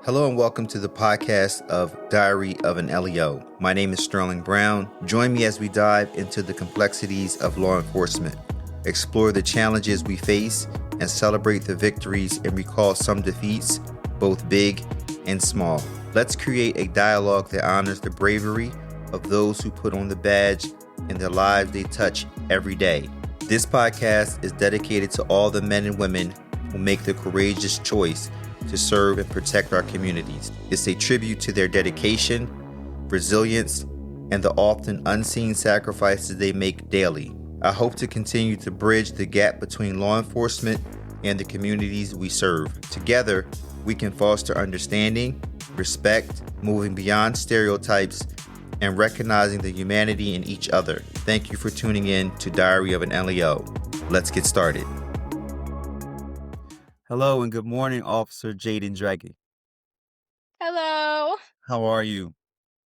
Hello and welcome to the podcast of Diary of an L.E.O. My name is Sterling Brown. Join me as we dive into the complexities of law enforcement, explore the challenges we face, and celebrate the victories and recall some defeats, both big and small. Let's create a dialogue that honors the bravery of those who put on the badge and the lives they touch every day. This podcast is dedicated to all the men and women who make the courageous choice to serve and protect our communities. It's a tribute to their dedication, resilience, and the often unseen sacrifices they make daily. I hope to continue to bridge the gap between law enforcement and the communities we serve. Together, we can foster understanding, respect, moving beyond stereotypes, and recognizing the humanity in each other. Thank you for tuning in to Diary of an L.E.O. Let's get started. Hello and good morning, Officer Jaiden Droege. Hello. How are you?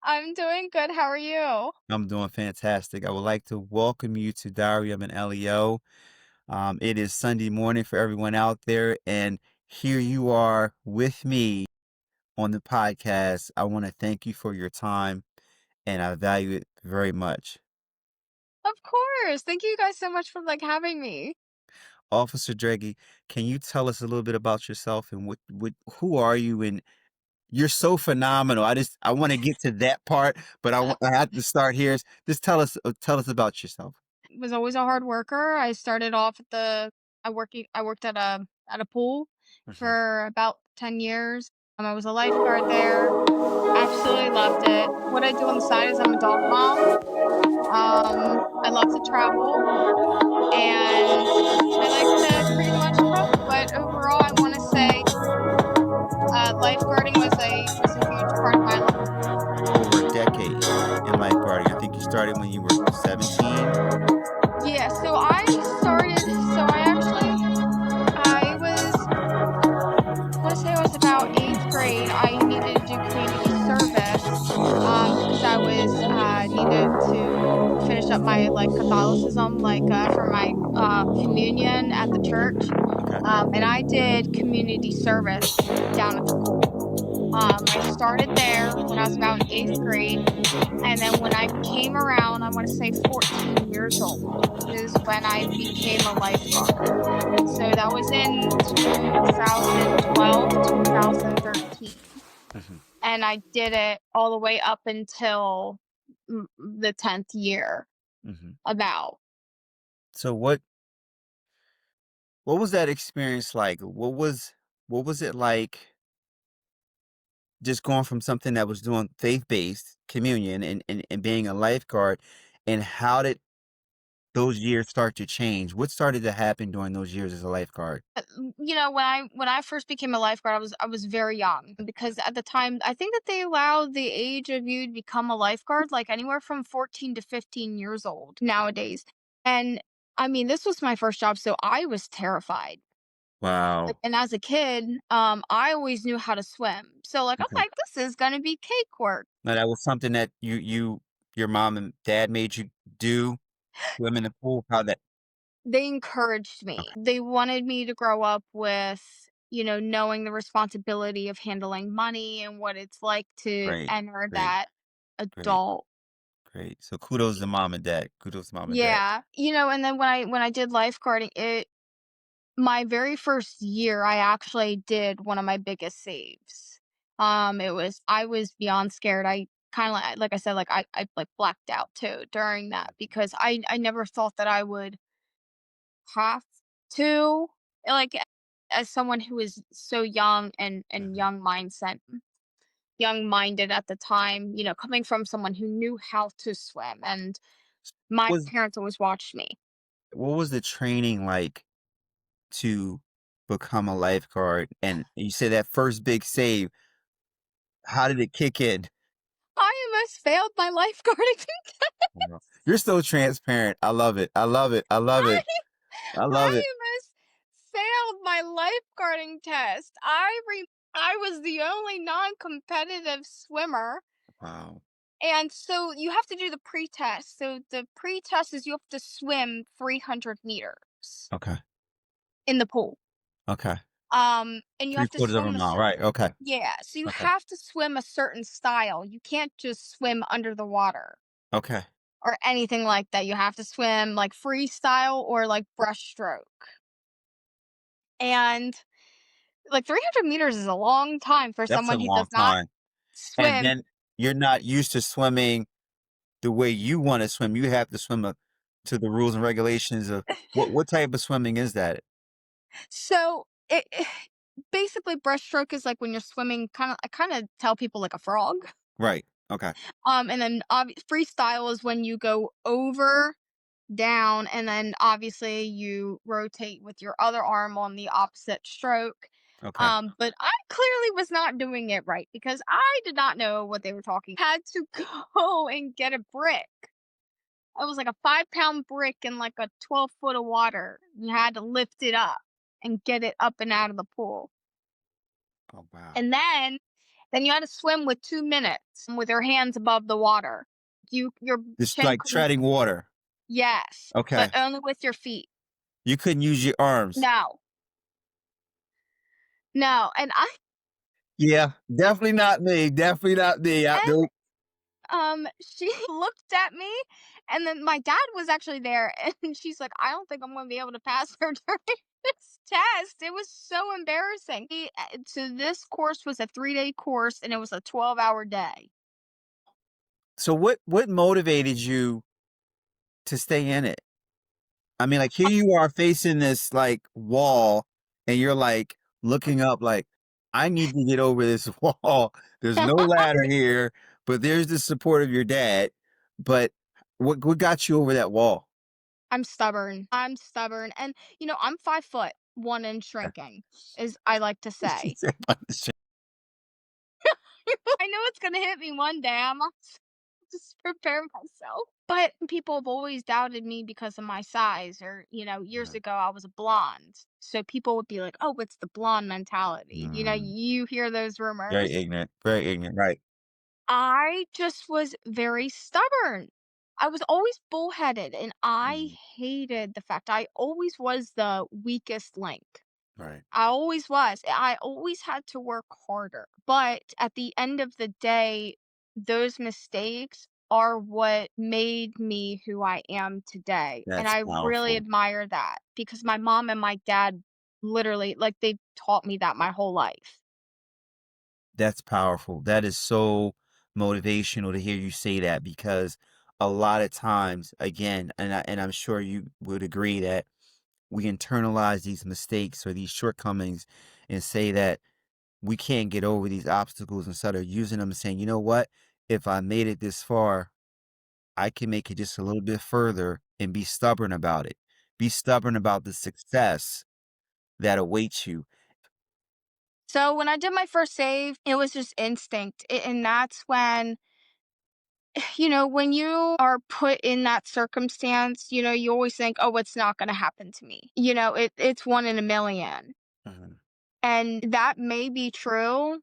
I'm doing good. How are you? I'm doing fantastic. I would like to welcome you to Diary of an L.E.O. It is Sunday morning for everyone out there, and here you are with me on the podcast. I want to thank you for your time, and I value it very much. Of course. Thank you guys so much for having me. Officer Droege, can you tell us a little bit about yourself and who are you? And you're so phenomenal. I want to get to that part, but I have to start here. Just tell us about yourself. Was always a hard worker. I started off at I worked at a pool Mhm. for about 10 years. I was a lifeguard there. Absolutely loved it. What I do on the side is I'm a dog mom. I love to travel and I like to pretty much cook, but overall I want to say lifeguarding was a huge part of my life. Over a decade in lifeguarding. I think you started when you were 17. Yeah, I want to say I was about 8th grade. I needed to do community service because I was needed to finish up my Catholicism, for my communion at the church. Okay. And I did community service down at the pool. I started there when I was about in 8th grade. And then when I came around, I want to say 14 years old is when I became a lifeguard. So that was in 2012, 2013. Mhm. And I did it all the way up until the 10th year Mhm. about. So what was that experience like? What was it like just going from something that was doing faith-based communion and being a lifeguard, and how did those years start to change? What started to happen during those years as a lifeguard? When I first became a lifeguard, I was very young because at the time I think that they allowed the age of you to become a lifeguard anywhere from 14 to 15 years old nowadays. And I mean, this was my first job, so I was terrified. Wow. And as a kid, I always knew how to swim. So I'm Okay. like, this is gonna be cakewalk. Now that was something that your mom and dad made you do, swim in the pool? How that They encouraged me. Okay, They wanted me to grow up with, knowing the responsibility of handling money and what it's like to great, enter great, that great, adult. great. So kudos to mom and dad. Kudos to mom and dad. Yeah. And then when I did lifeguarding, my very first year I actually did one of my biggest saves. I was beyond scared. I kind of like I said, I blacked out too during that because I never thought that I would have to, like, as someone who is so young and Mhm. young-minded at the time, coming from someone who knew how to swim, and my Was parents always watched me. what was the training like to become a lifeguard? And you said that first big save, how did it kick in? I almost failed my lifeguarding. Wow. You're so transparent. I love it. I love it. I love I it. I love I it. almost failed my lifeguarding test. I was the only non-competitive swimmer. Wow. And so you have to do the pre-test. So the pre-test is you have to swim 300 meters Okay. in the pool. Okay. And you Three have to quarters of a swim mile. Right. Okay. yeah, so you Okay. have to swim a certain style. You can't just swim under the water Okay. or anything like that. You have to swim like freestyle or like breaststroke. And like 300 meters is a long time for That's a someone who long does not time. And swim. then you're not used to swimming the way you want to swim. You have to swim to the rules and regulations of what type of swimming is that? So basically breaststroke is like when you're swimming kind of I kind of tell people like a frog. Right. Okay. And then freestyle is when you go over, down, and then obviously you rotate with your other arm on the opposite stroke. Okay. But I clearly was not doing it right because I did not know what they were talking. Had to go and get a brick. It was like a 5-pound brick in like a 12 foot of water. You had to lift it up and get it up and out of the pool. Oh wow. And then you had to swim with 2 minutes with your hands above the water. Your Just chin like couldn't. treading water. Yes, but Okay. only with your feet. You couldn't use your arms. No, no, and I Yeah. Definitely not me. Definitely not me. and Nope. she looked at me, and then my dad was actually there, and she's like, "I don't think I'm gonna be able to pass her during this test." It was so embarrassing. So this course was a 3-day course, and it was a 12-hour day. So what motivated you to stay in it? I mean, like here you are facing this like wall and you're like looking up like I need to get over this wall. There's no ladder here, but there's the support of your dad. But what got you over that wall? I'm stubborn. I'm stubborn, and I'm 5 foot 1 inch shrinking, as I like to say. I know it's gonna hit me one day. I'm just prepare myself. But people have always doubted me because of my size, or years Mhm. ago I was a blonde, so people would be like, "Oh, it's the blonde mentality." Mm, You hear those very rumors. ignorant. Very ignorant. Right. I just was very stubborn. I was always bullheaded, and I Mm, hated the fact I always was the weakest link. right. I always was. I always had to work harder. But at the end of the day, those mistakes are what made me who I am today. And That's I really powerful. admire that because my mom and my dad literally, like, they taught me that my whole life. That's powerful. That is so motivational to hear you say that because a lot of times, again, and I'm sure you would agree that we internalize these mistakes or these shortcomings and say that we can't get over these obstacles instead of using them and saying, you know what? If I made it this far, I can make it just a little bit further and be stubborn about it. Be stubborn about the success that awaits you. So when I did my first save, it was just instinct. And that's when, when you are put in that circumstance, you always think, oh, it's not going to happen to me. It's one in a million. Mhm. And that may be true,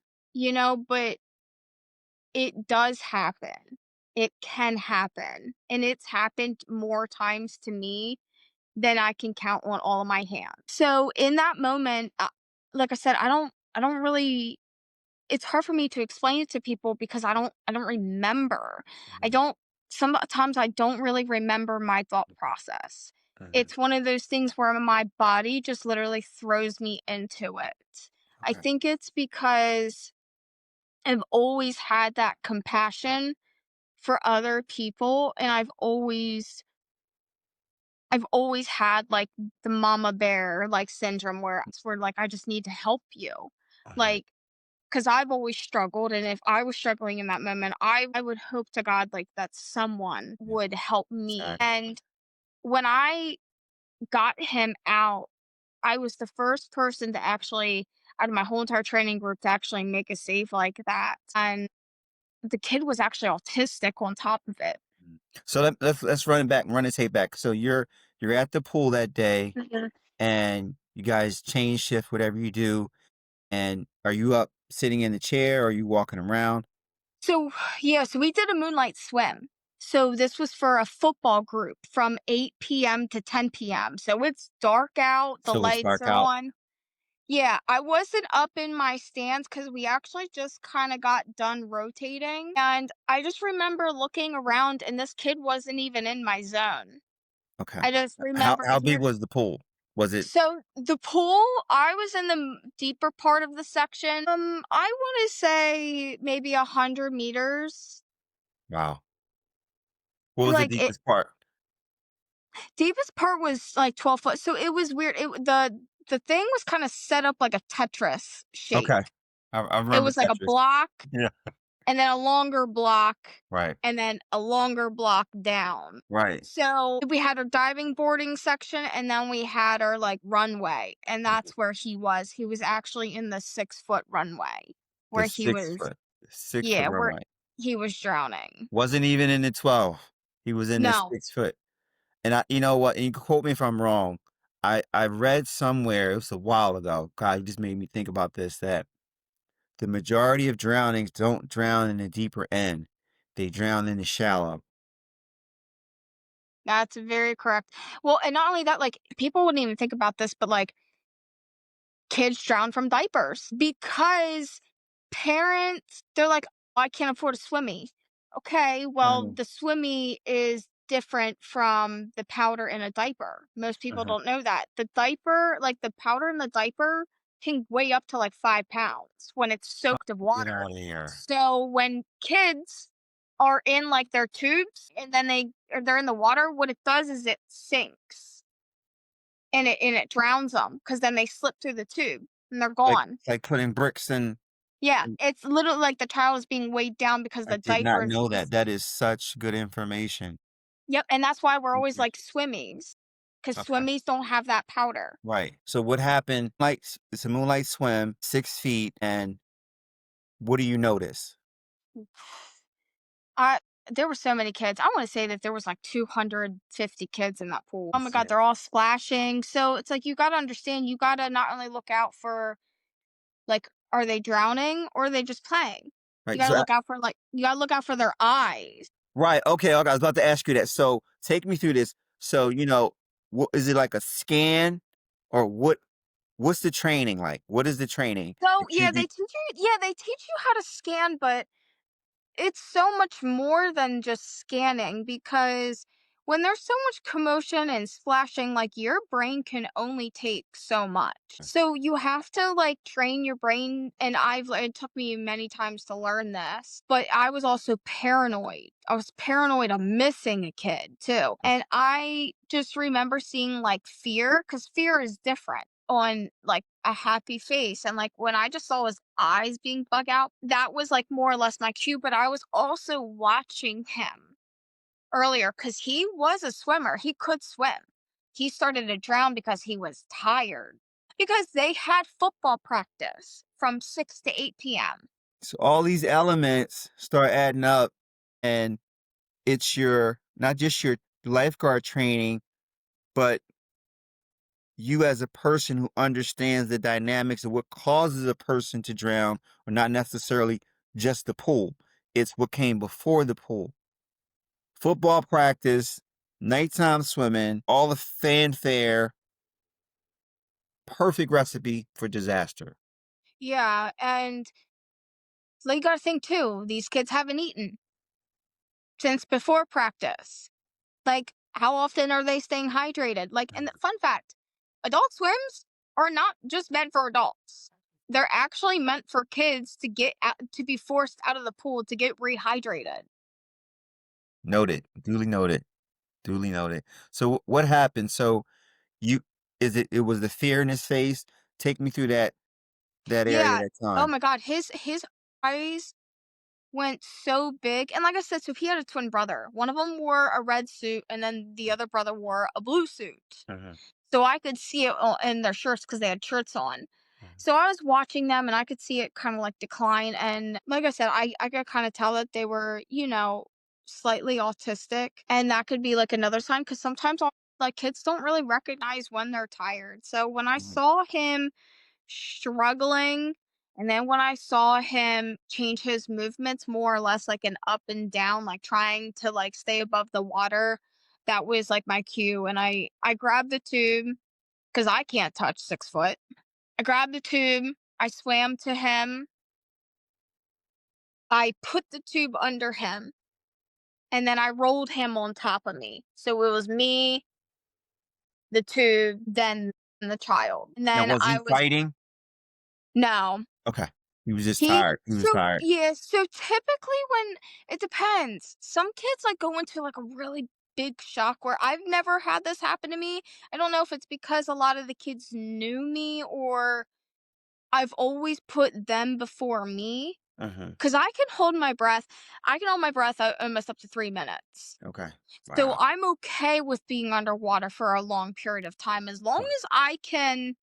but it does happen. It can happen. And it's happened more times to me than I can count on all of my hands. So in that moment, like I said, I don't really it's hard for me to explain it to people because I don't remember. I Mhm. don't Sometimes I don't really remember my thought process. Mhm. It's one of those things where my body just literally throws me into it. I Okay. think it's because I've always had that compassion for other people, and I've always had like the mama bear like syndrome where like I just need to help you. Mhm. Like, because I've always struggled, and if I was struggling in that moment, I would hope to God like that someone Yeah, would help me. exactly. And when I got him out, I was the first person to actually out of my whole entire training group to actually make a save like that. And the kid was actually autistic on top of it. Mm. So let's run the tape back. So you're at the pool that day Mhm. and you guys change shift, whatever you do. And are you up sitting in the chair or are you walking around? So, yeah, so we did a moonlight swim. So this was for a football group from 8 p.m. to 10 p.m. So it's dark out, the So it's lights dark are out. on. Yeah, I wasn't up in my stands because we actually just kinda got done rotating, and I just remember looking around, and this kid wasn't even in my zone. Okay. I just How remember how because big was the pool? Was it so the pool, I was in the deeper part of the section. I wanna say maybe 100 meters. wow. What was the Like, it deepest part? deepest part was, like, 12 foot, so it was weird. The thing was kinda set up like a Tetris shape. Okay. I It remember was like a Tetris. block, Yeah. and then a longer block, Right. and then a longer block down. Right. So, we had our diving boarding section, and then we had our, like, runway, and Mhm. that's where he was. He was actually in the 6-foot runway The where he 6 was foot. 6 foot yeah, where runway. he was drowning. Wasn't even in the 12. He was in the No, 6 foot. And I you know what, and you can quote me if I'm wrong. I read somewhere, it was a while ago, God, you just made me think about this, that the majority of drownings don't drown in the deeper end. They drown in the shallow. that's very correct. Well, and not only that, like, people wouldn't even think about this, but, like, kids drown from diapers because parents, they're like, "Oh, I can't afford a swimmy." Okay, well, Mhm. the swimmy is different from the powder in a diaper. Most people Mhm. don't know that. The diaper, like the powder in the diaper, can weigh up to like 5 pounds when it's soaked in Get water. out of here. So when kids are in like their tubes and then they're in the water, what it does is it sinks and it drowns them because then they slip through the tube and they're Like gone. like putting bricks Yeah, in. it's literally like the child is being weighed down because I the did diaper not know is that. That is such good information. yep, and that's why we're Thank always you. like swimmies, because Okay. swimmies don't have that powder. Right. So what happened, like, it's a moonlight swim, 6 feet, and what do you notice? I there were so many kids. I wanna say that there was like 250 kids in that pool. Oh my god, Insane. they're all splashing. So it's like you gotta understand, you gotta not only look out for, like, are they drowning or are they just playing? You Right, gotta so look out for, like you gotta look out for their eyes. right, okay, I was about to ask you that. So, take me through this. So, what is it like a scan or what's the training like? What is the training? So, That you yeah, do they teach you how to scan, but it's so much more than just scanning because when there's so much commotion and splashing, like your brain can only take so much. So you have to like train your brain. And it took me many times to learn this, but I was also paranoid. I was paranoid of missing a kid too. And I just remember seeing like fear because fear is different on like a happy face. And like when I just saw his eyes being bug out, that was like more or less my cue. But I was also watching him earlier because he was a swimmer. He could swim. He started to drown because he was tired because they had football practice from 6 to 8 p.m. so all these elements start adding up, and it's your not just your lifeguard training, but you as a person who understands the dynamics of what causes a person to drown, or not necessarily just the pool. It's what came before the pool. Football practice, nighttime swimming, all the fanfare, perfect recipe for disaster. Yeah. And like, you got to think too, these kids haven't eaten since before practice. Like, how often are they staying hydrated? Like, and fun fact, adult swims are not just meant for adults. They're actually meant for kids to get out, to be forced out of the pool to get rehydrated. Noted. Duly noted. Duly noted. So what happened? So you it was the fear in his face. Take me through that area Yeah. that Oh time. my god, his eyes went so big. And like I said, so he had a twin brother. One of them wore a red suit, and then the other brother wore a blue suit. Mhm, So I could see it in their shirts because they had shirts on. mhm, So I was watching them and I could see it kind of like decline. And like I said, I could kind of tell that they were, slightly autistic. And that could be like another sign because sometimes like kids don't really recognize when they're tired. So when I mhm. saw him struggling, and then when I saw him change his movements more or less like an up and down, like trying to like stay above the water, that was like my cue. And I grabbed the tube because I can't touch 6 foot. I grabbed the tube, I swam to him, I put the tube under him, and then I rolled him on top of me. So it was me, the tube, then the child. And Now, then was he I was fighting? no. Okay. He was just He tired. He was so tired. yeah, so typically when it depends. Some kids like go into like a really big shock where I've never had this happen to me. I don't know if it's because a lot of the kids knew me or I've always put them before me. Uh-huh. Cause I can hold my breath. I can hold my breath almost up to 3 minutes. Okay. So Wow. I'm okay with being underwater for a long period of time as long Right. as I can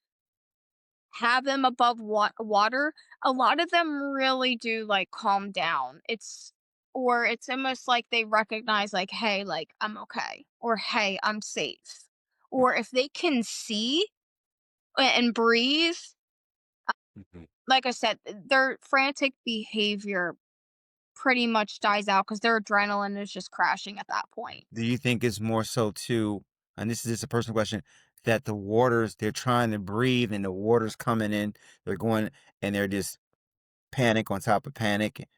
have them above water. A lot of them really do like calm down. It's almost like they recognize like, hey, like I'm okay, or hey, I'm safe, or if they can see and breathe. Mhm. Like I said, their frantic behavior pretty much dies out because their adrenaline is just crashing at that point. Do you think it's more so too, and this is just a personal question, that the waters, they're trying to breathe and the water's coming in, they're going and they're just panic on top of panic?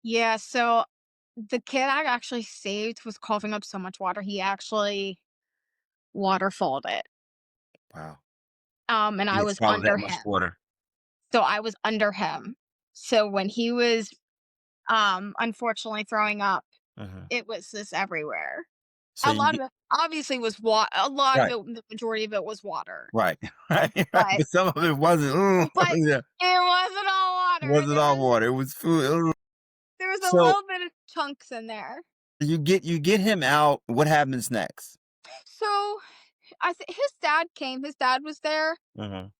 Yeah, so the kid I actually saved was coughing up so much water, he actually waterfalled it. Wow. And He I had was swallowed that under much him. water. So I was under him. So when he was, unfortunately throwing up, Uh-huh. it was just everywhere. So A you lot get of it obviously was a lot of right, it, the majority of it was water, right, right, right. but But some of it wasn't. but Yeah, it wasn't all water. wasn't all water. It was food. There was a So little bit of chunks in there. you get him out. What happens next? So I think his dad came. His dad was there, Uh-huh.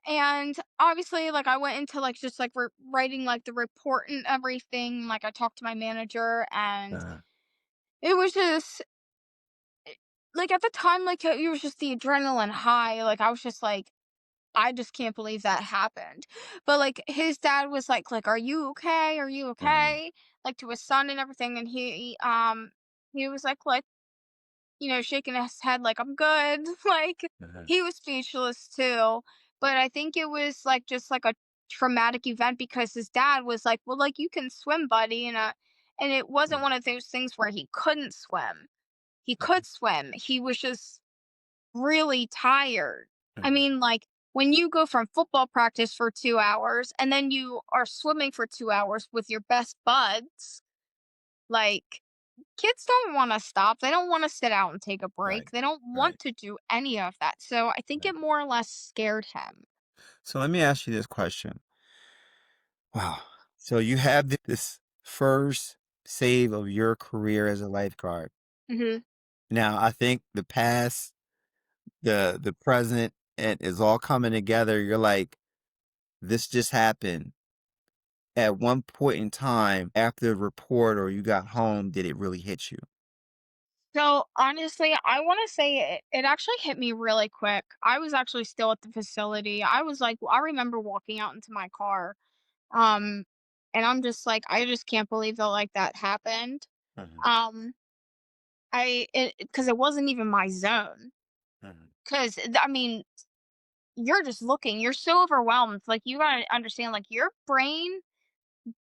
and obviously, like I went into like just like writing like the report and everything. Like I talked to my manager, and Uh-huh. it was just like at the time, like it was just the adrenaline high. Like I was just like, I just can't believe that happened. But like his dad was like, "Are you okay? Are you Uh-huh. okay?" Like to his son and everything, and he was like, shaking his head like, "I'm good." Like, Uh-huh. he was speechless too. But I think it was like just like a traumatic event because his dad was like, "Well, like you can swim, buddy," and it wasn't one of those things where he couldn't swim. He could swim. He was just really tired. I Uh-huh. mean, like when you go from football practice for 2 hours and then you are swimming for 2 hours with your best buds, like kids don't want to stop. They don't want to sit out and take a Right, break. They don't right, want to do any of that. So I think right. it more or less scared him. So let me ask you this question. Wow. So you have this first save of your career as a lifeguard. Hmm. Now, I think the past, the present, and is all coming together. You're like, this just happened. At one point in time, after the report or you got home, did it really hit you? So honestly, I want to say it actually hit me really quick. I was actually still at the facility. I was like, I remember walking out into my car. Um, and I'm just like, I just can't believe that like that happened. Mhm, Um, because it wasn't even my zone. mhm, Because I mean, you're just looking. You're so overwhelmed. Like you gotta understand, like your brain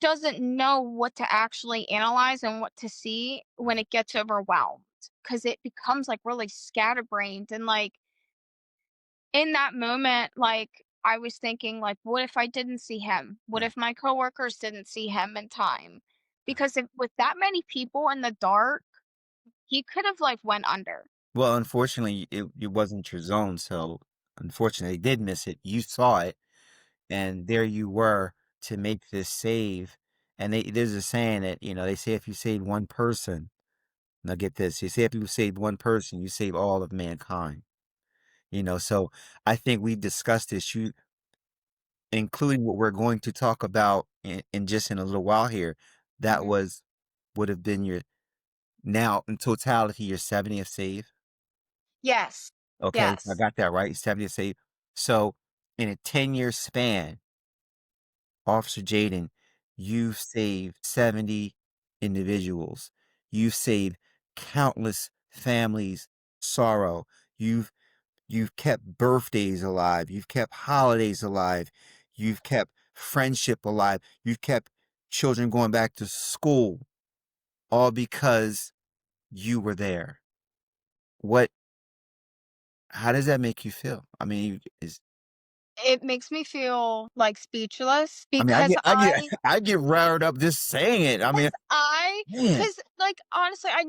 doesn't know what to actually analyze and what to see when mhm, it gets overwhelmed because it becomes like really scatterbrained and like in that moment like I was thinking like what if I didn't see him, what right, if my coworkers didn't see him in time, right. because if with that many people in the dark he could have like went under. Well, unfortunately, it wasn't your zone, so unfortunately, they did miss it. You saw it, and there you were to make this save. And there's a saying that, they say if you save one person, now get this, they say if you save one person, you save all of mankind. So I think we discussed this, including what we're going to talk about in just in a little while here. That Hmm. would have been your now in totality your 70th save. Yes. Okay, I Yes. got that right. 70th save. So in a 10-year span, Officer Jaden, you've saved 70 individuals. You've saved countless families sorrow. You've You've kept birthdays alive. You've kept holidays alive. You've kept friendship alive. You've kept children going back to school, all because you were there. What How does that make you feel? I mean, It makes me feel, like, speechless I mean, I because get I get I get riled up just saying it. I mean, man. like, honestly, I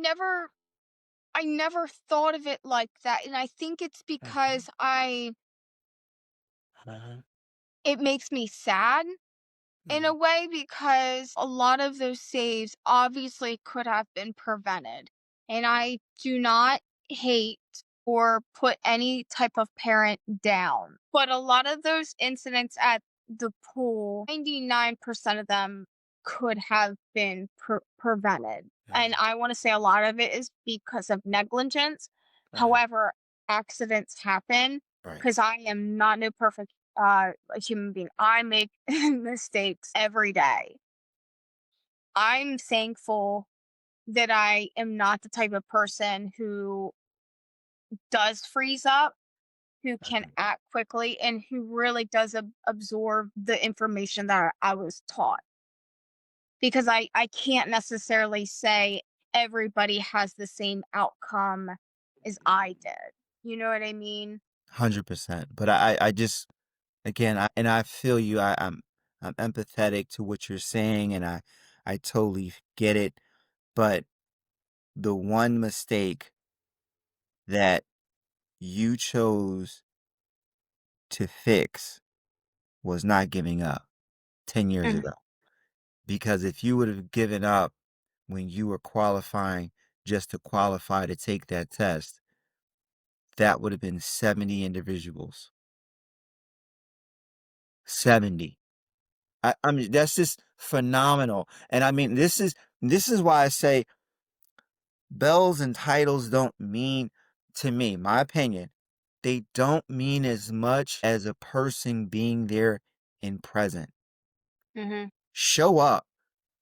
never thought of it like that, and I think it's Mhm. because I Uh-huh. it makes me sad in a Mhm. way because a lot of those saves obviously could have been prevented. And I do not hate or put any type of parent down. But a lot of those incidents at the pool, 99% of them could have been prevented. And Mhm. I want to say a lot of it is because of negligence. Uh-huh. However, accidents happen Right. because I am not no perfect a human being. I make mistakes every day. I'm thankful that I am not the type of person who does freeze up, who can Mhm. act quickly, and who really does absorb the information that I was taught. Because I can't necessarily say everybody has the same outcome as I did. You know what I mean? 100%. But I just again, I feel you. I'm empathetic to what you're saying, and I totally get it. But the one mistake that you chose to fix was not giving up 10 years Mhm. ago. Because if you would have given up when you were qualifying just to qualify to take that test, that would have been 70 individuals. 70. I mean, that's just phenomenal. And I mean, this is why I say bells and titles don't mean, to me, my opinion, they don't mean as much as a person being there in present. Mhm. Show up.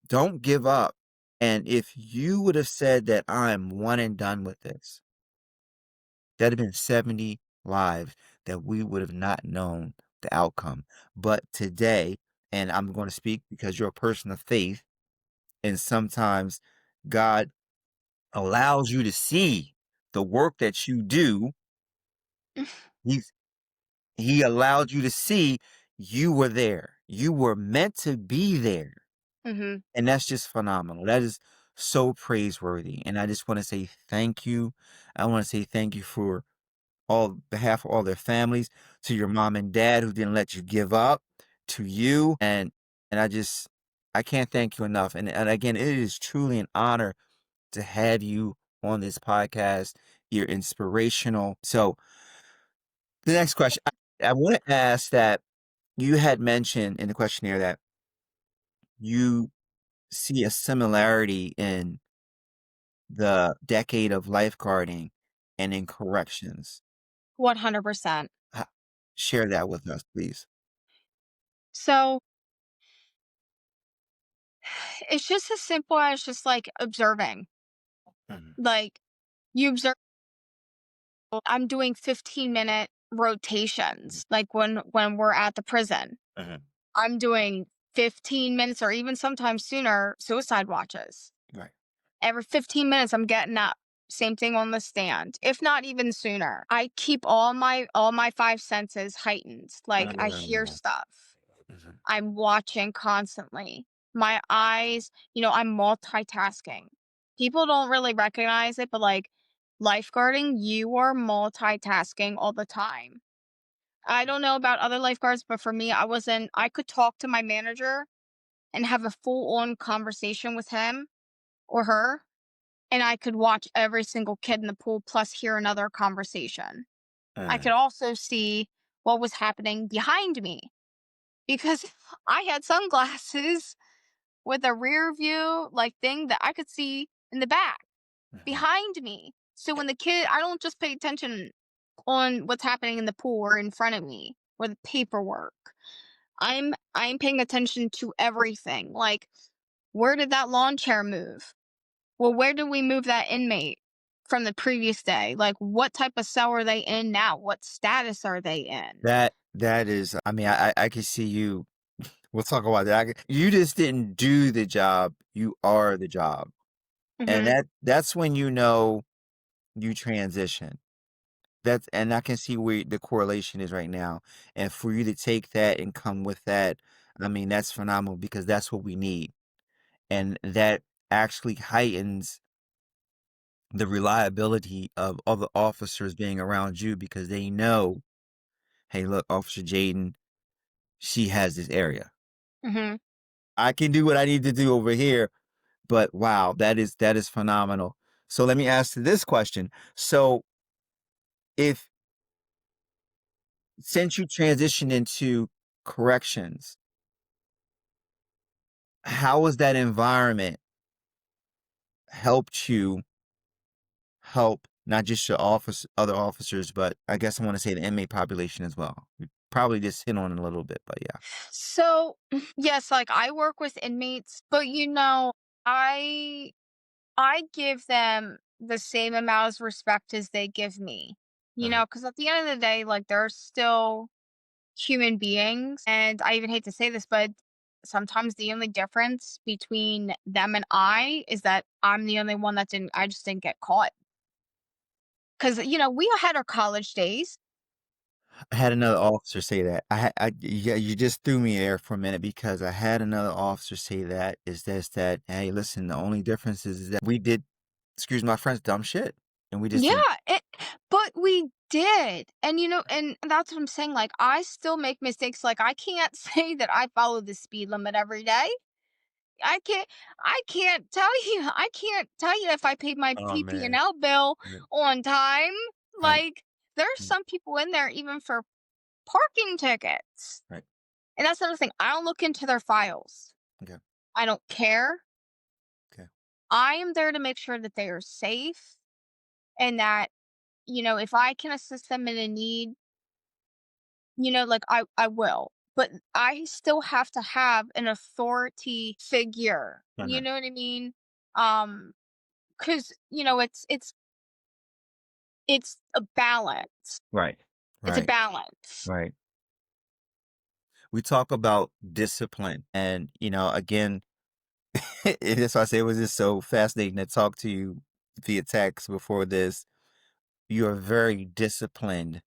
Don't give up. And if you would have said that I'm one and done with this, that'd have been 70 lives that we would have not known the outcome. But today, and I'm going to speak because you're a person of faith, and sometimes God allows you to see the work that you do. He's He allowed you to see you were there. You were meant to be there. Mhm. And that's just phenomenal. That is so praiseworthy. And I just want to say thank you. I want to say thank you for all behalf of all their families, to your mom and dad who didn't let you give up, to you. And I can't thank you enough. And again, it is truly an honor to have you on this podcast. You're inspirational. So the next question I want to ask that you had mentioned in the questionnaire that you see a similarity in the decade of lifeguarding and in corrections. 100%. Ha Share that with us, please. So it's just as simple as just like observing. Mhm, Like you observe I'm doing 15-minute mhm, rotations like when we're at the prison. mhm. I'm doing 15 minutes or even sometimes sooner suicide watches. Right. Every 15 minutes I'm getting up. Same thing on the stand. If not even sooner. I keep all my five senses heightened. Like I hear Mhm, stuff. mhm, I'm watching constantly. My eyes, I'm multitasking. People don't really recognize it, but like lifeguarding, you are multitasking all the time. I don't know about other lifeguards, but for me, I could talk to my manager and have a full on conversation with him or her, and I could watch every single kid in the pool plus hear another conversation. I could also see what was happening behind me because I had sunglasses with a rear view like thing that I could see in the back mhm, behind me. So when I don't just pay attention on what's happening in the pool or in front of me or the paperwork. I'm paying attention to everything. Like, where did that lawn chair move? Well, where did we move that inmate? from the previous day. Like, what type of cell are they in now? What status are they in? That is, I mean, I can see you. We'll talk about that. You just didn't do the job. You are the job. And Mhm. that's when you know you transition. And I can see where the correlation is right now. And for you to take that and come with that, I mean, that's phenomenal because that's what we need. And that actually heightens the reliability of other officers being around you because they know, hey, look, Officer Jaiden, she has this area. Mhm. I can do what I need to do over here, but wow, that is phenomenal. So let me ask you this question. So if since you transitioned into corrections, how has that environment helped you help not just your other officers, but I guess I want to say the inmate population as well? We probably just hit on it a little bit, but yeah. So, yes, like, I work with inmates, but, I give them the same amount of respect as they give me, Right. because at the end of the day, like, they're still human beings. And I even hate to say this, but sometimes the only difference between them and I is that I'm the only one I just didn't get caught. Because, we had our college days. I had another officer say that. Yeah, you just threw me there for a minute because I had another officer say that is just that, hey, listen, the only difference is that we did, excuse my French, dumb shit. And we just Yeah, didn't. but we did. And that's what I'm saying. Like, I still make mistakes. Like, I can't say that I follow the speed limit every day. I can't I can't tell you if I paid my Oh man. PP&L bill Right. on time. Right. Like, there's Mm. some people in there even for parking tickets. Right. And that's another thing. I don't look into their files. Okay. I don't care. Okay. I am there to make sure that they are safe and that, if I can assist them in a need, like, I will. But I still have to have an authority figure. You Okay. know what I mean? Um, 'Cause, it's a balance. Right. It's a Right. balance. Right. We talk about discipline and, again, that's why I say it was just so fascinating to talk to you via text before this. You are very disciplined.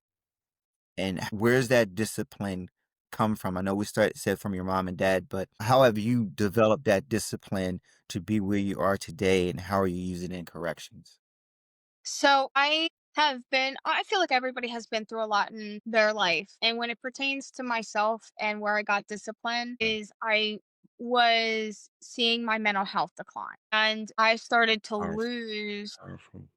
And where's that discipline come from? I know we said from your mom and dad, but how have you developed that discipline to be where you are today and how are you using it in corrections? So I feel like everybody has been through a lot in their life. And when it pertains to myself and where I got discipline Okay. is I was seeing my mental health decline. And I started to Powerful. lose Powerful.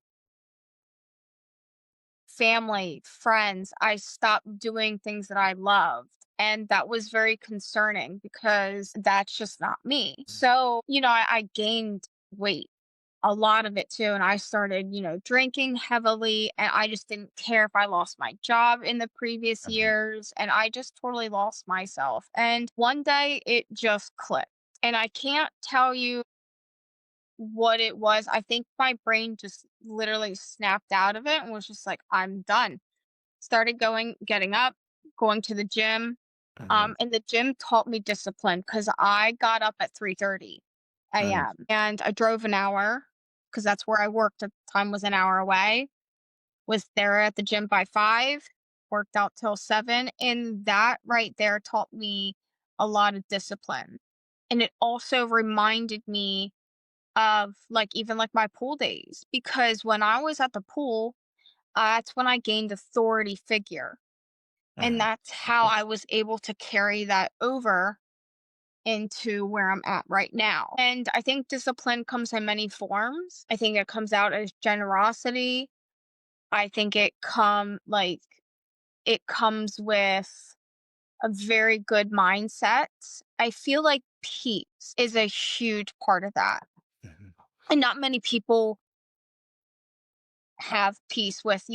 family, friends. I stopped doing things that I loved. And that was very concerning because that's just not me. So, I gained weight, a lot of it too. And I started, drinking heavily. And I just didn't care if I lost my job in the previous Mhm. years. And I just totally lost myself. And one day it just clicked. And I can't tell you what it was. I think my brain just literally snapped out of it and was just like, I'm done. Started getting up, going to the gym. Mhm. And the gym taught me discipline because I got up at 3:30 Nice. a.m. and I drove an hour because that's where I worked at the time was an hour away. Was there at the gym by 5, worked out till 7, and that right there taught me a lot of discipline. And it also reminded me of like even like my pool days because when I was at the pool, that's when I gained authority figure. And Mhm. that's how I was able to carry that over into where I'm at right now. And I think discipline comes in many forms. I think it comes out as generosity. I think it comes with a very good mindset. I feel like peace is a huge part of that. Mhm. And not many people have peace with,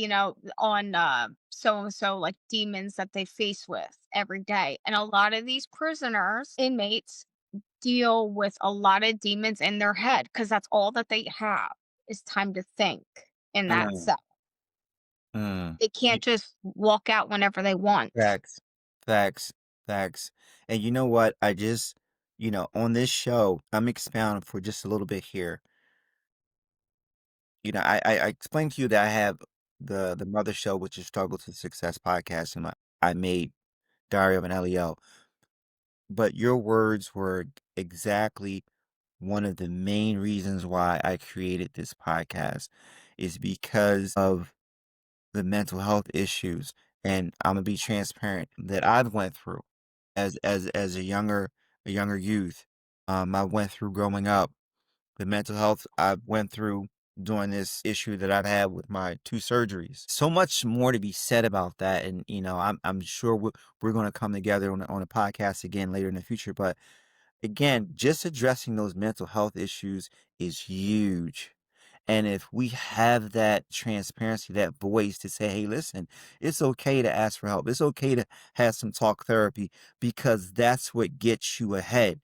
on so and so like demons that they face with every day. And a lot of these prisoners, inmates, deal with a lot of demons in their head because that's all that they have is time to think. in that Mm, cell. mm. They can't just walk out whenever they want. Facts, facts, facts. And you know what? On this show, I'm expounding for just a little bit here. I explained to you that I have the mother show, which is Struggle to Success podcast, and I made Diary of an L.E.O. But your words were exactly one of the main reasons why I created this podcast is because of the mental health issues, and Imma be transparent, that I've went through as a younger youth. I went through growing up, the mental health I went through during this issue that I've had with my 2 surgeries. So much more to be said about that, and, I'm sure we're gonna come together on a podcast again later in the future, but again, just addressing those mental health issues is huge. And if we have that transparency, that voice to say, hey, listen, it's okay to ask for help. It's okay to have some talk therapy because that's what gets you ahead.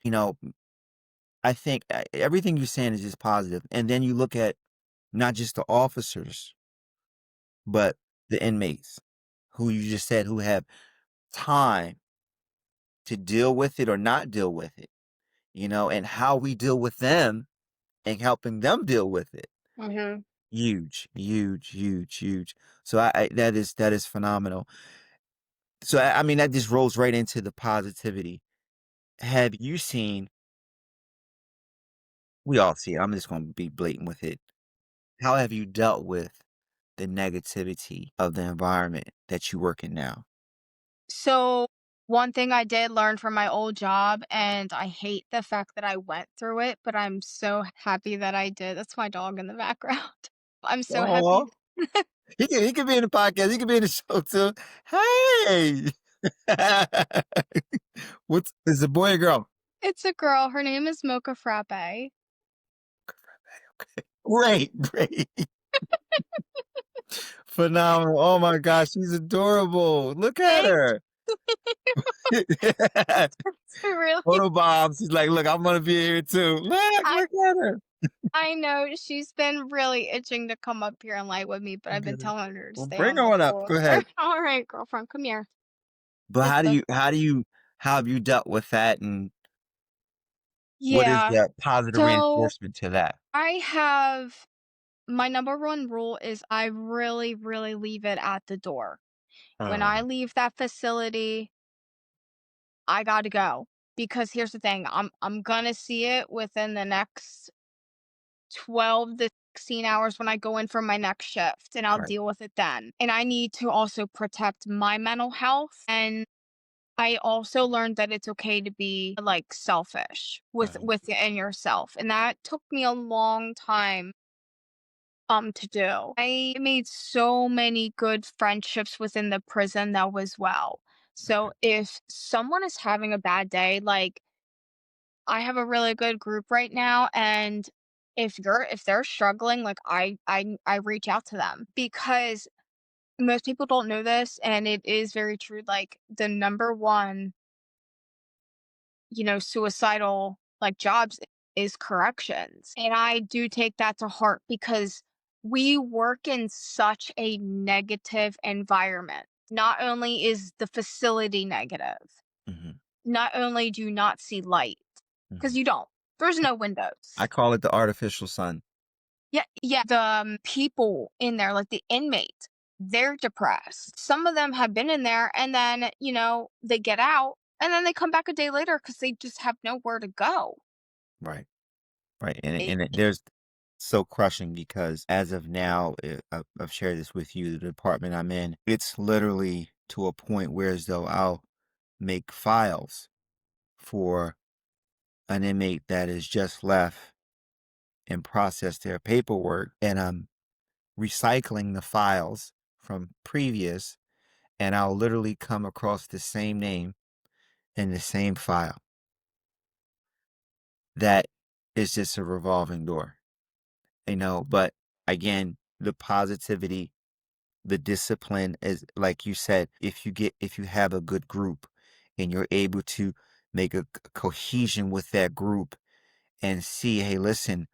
I think everything you're saying is just positive. And then you look at not just the officers, but the inmates who you just said who have time to deal with it or not deal with it, and how we deal with them and helping them deal with it. Mhm. Huge, huge, huge, huge. So that is phenomenal. So I mean that just rolls right into the positivity. Have you seen? We all see it. I'm just going to be blatant with it. How have you dealt with the negativity of the environment that you work in now? So, one thing I did learn from my old job, and I hate the fact that I went through it, but I'm so happy that I did. That's my dog in the background. I'm so Oh, happy. he could be in the podcast. He could be in the show too. Hey, what's is it a boy or girl? It's a girl. Her name is Mocha Frappe. Great, great. Phenomenal. Oh my gosh, she's adorable. Look at Thank her. you. Really. Photo bomb. She's like, look, I'm gonna be here too. Look, I look at her. I know she's been really itching to come up here and lay with me, but I've been Get her. telling her to Well, stay bring on her the on up. floor. Go ahead. All right, girlfriend, come here. But It's so how have you dealt with that and what is yeah. the positive So reinforcement to that? I have my number one rule is I really, really leave it at the door. When I Um, leave that facility, I gotta go. Because here's the thing, I'm gonna see it within the next 12 to 16 hours when I go in for my next shift, and I'll right. deal with it then. And I need to also protect my mental health. And I also learned that it's okay to be like selfish within yourself. And that took me a long time to do. I made so many good friendships within the prison that was well. So if someone is having a bad day, like I have a really good group right now, and if they're struggling, like I reach out to them because most people don't know this, and it is very true. Like the number one, suicidal like jobs is corrections. And I do take that to heart because we work in such a negative environment. Not only is the facility negative, Mhm, not only do you not see light, because mhm. you don't. There's no I windows. call it the artificial sun. Yeah, yeah. The people in there, like the inmates, they're depressed. Some of them have been in there and then, they get out and then they come back a day later because they just have nowhere to go. Right, right. And it, It, and it, there's so crushing because as of now, I've shared this with you. The department I'm in, it's literally to a point where as though I'll make files for an inmate that has just left and process their paperwork, and I'm recycling the files from previous, and I'll literally come across the same name in the same file. That is just a revolving door, but again, the positivity, the discipline is like you said, if you have a good group and you're able to make a cohesion with that group and see, hey, listen,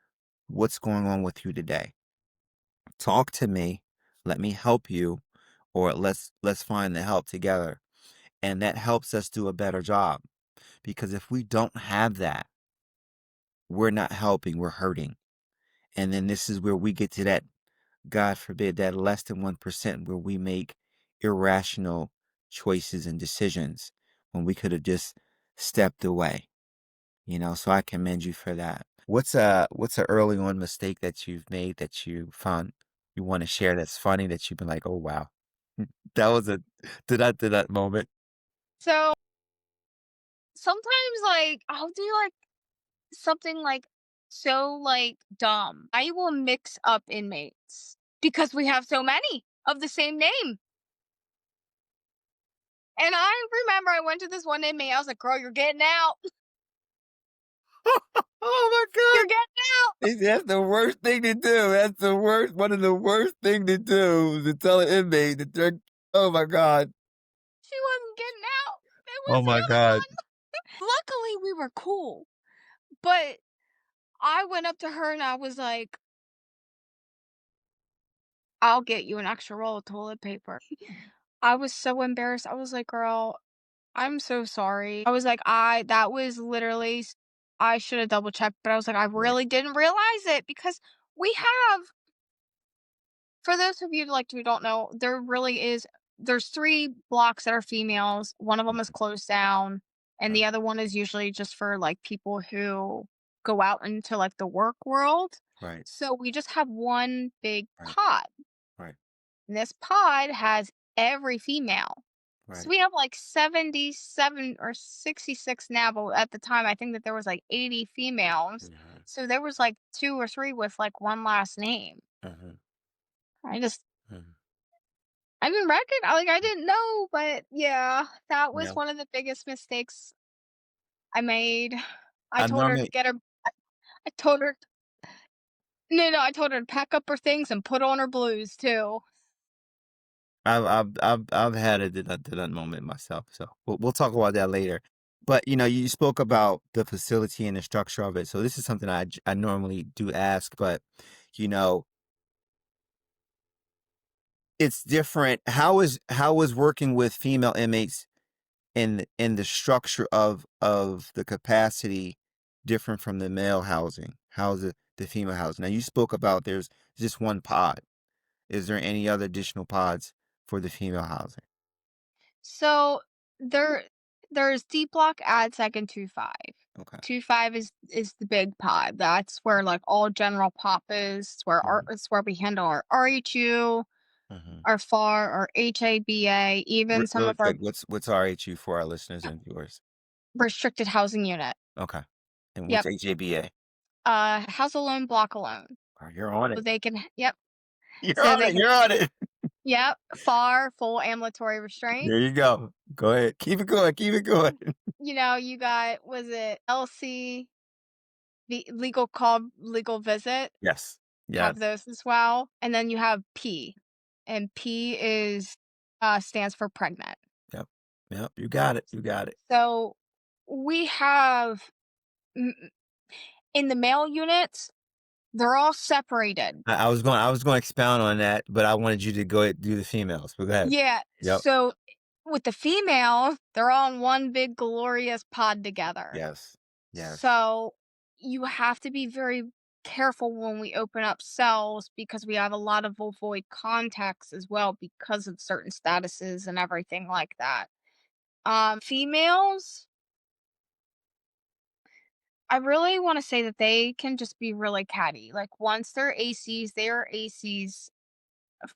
what's going on with you today? talk to me, let me help you, or let's find the help together. And that helps us do a better job. Because if we don't have that, we're not helping, we're hurting. And then this is where we get to that, God forbid, that less than 1% where we make irrational choices and decisions when we could have just stepped away. So I commend you for that. What's a early on mistake that you've made that you found you want to share that's funny that you've been like, oh wow. That was a did that moment. So sometimes, like, I'll do like something like so like dumb. I will mix up inmates because we have so many of the same name. And I remember I went to this one inmate. I was like, "Girl, you're getting out. Oh You're my getting out." God. That's the worst thing to do. That's the worst, one of the worst thing to do is to tell an inmate that they're, oh my God. She wasn't getting out. It Oh was the my other God. one. Luckily, we were cool. But I went up to her and I was like, "I'll get you an extra roll of toilet paper." I was so embarrassed. I was like, "Girl, I'm so sorry." I was like, that was literally I should have double checked, but I was like, "I Right, really didn't realize it," because we have for those of you, like, who don't know, there's 3 blocks that are females, one of them is closed down, and right, the other one is usually just for, like, people who go out into, like, the work world. right, So we just have one big right, pod, right, and this pod has every female. So right. we have, like, 77 or 66 now, but at the time, I think that there was, like, 80 females. Mhm, So there was, like, 2 or 3 with, like, one last name. mhm, I just mhm. I didn't like, I didn't know, but yeah, that was Yeah. one of the biggest mistakes I made. I I told her to normally get her I told her no, I told her to pack up her things and put on her blues too. I've had a did that moment myself, so we'll talk about that later. But, you spoke about the facility and the structure of it, so this is something I normally do ask, but, you know, it's different. How is working with female inmates in the structure of the capacity different from the male housing? How's the female housing? Now, you spoke about there's just one pod. Is there any other additional pods for the female housing? So there there's D block, ad sec, and 2-5. Okay. 2-5 is the big pod. That's where like all general pop is. Mhm, It's where we handle our RHU, mhm. our FAR, our HABA, even some Really of our quick, what's RHU for our listeners and viewers? restricted housing unit. Okay. And what's Yep. HABA? House alone, block alone. Oh, you're on So it. they can yep. You're So on they it. can You're on it. yep, FAR, full ambulatory restraint. There you go. Go ahead. Keep it going. Keep it going. You got was it LC, the legal call, legal visit, Yes. Yes. have those as well. And then you have P. And P is stands for pregnant. Yep. Yep. You got it. You got it. So we have mm, in the male units, they're all separated. I was going to expound on that, but I wanted you to go ahead and do the females. But go ahead. Yeah, Yep. so with the females, they're all in one big glorious pod together. Yes. Yes. So you have to be very careful when we open up cells because we have a lot of avoid contacts as well because of certain statuses and everything like that. Females, I really want to say that they can just be really catty. Like once they are ACs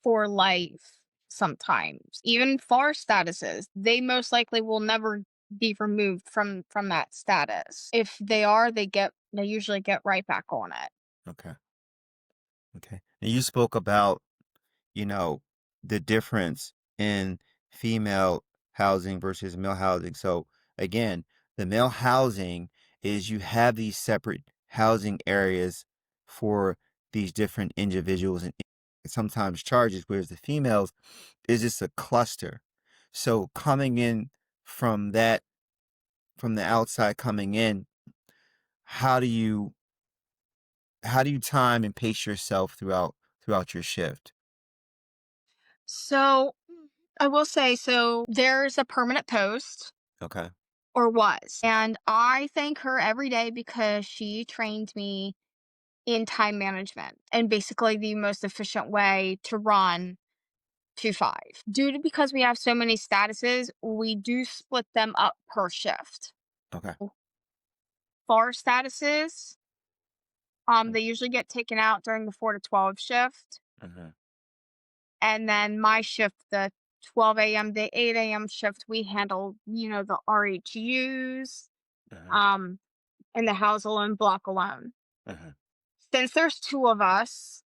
for life sometimes. Even FAR statuses, they most likely will never be removed from that status. If they are, they usually get right back on it. Okay. Okay. And you spoke about, you know, the difference in female housing versus male housing. So again, the male housing is you have these separate housing areas for these different individuals and sometimes charges, whereas the females is just a cluster. So coming in from that, from the outside coming in, how do you how do you time and pace yourself throughout throughout your shift? So I will say, so there's a permanent post, Okay. or was, and I thank her every day because she trained me in time management and basically the most efficient way to run 2-5. Due to because we have so many statuses, we do split them up per shift. Okay. FAR statuses, they usually get taken out during the 4 to 12 shift. Mm-hmm. And then my shift, the 12 a.m. to 8 a.m. shift, we handle, the RHUs, Mm-hmm. um, and the house alone, block alone. Mm-hmm. Since there's two of us,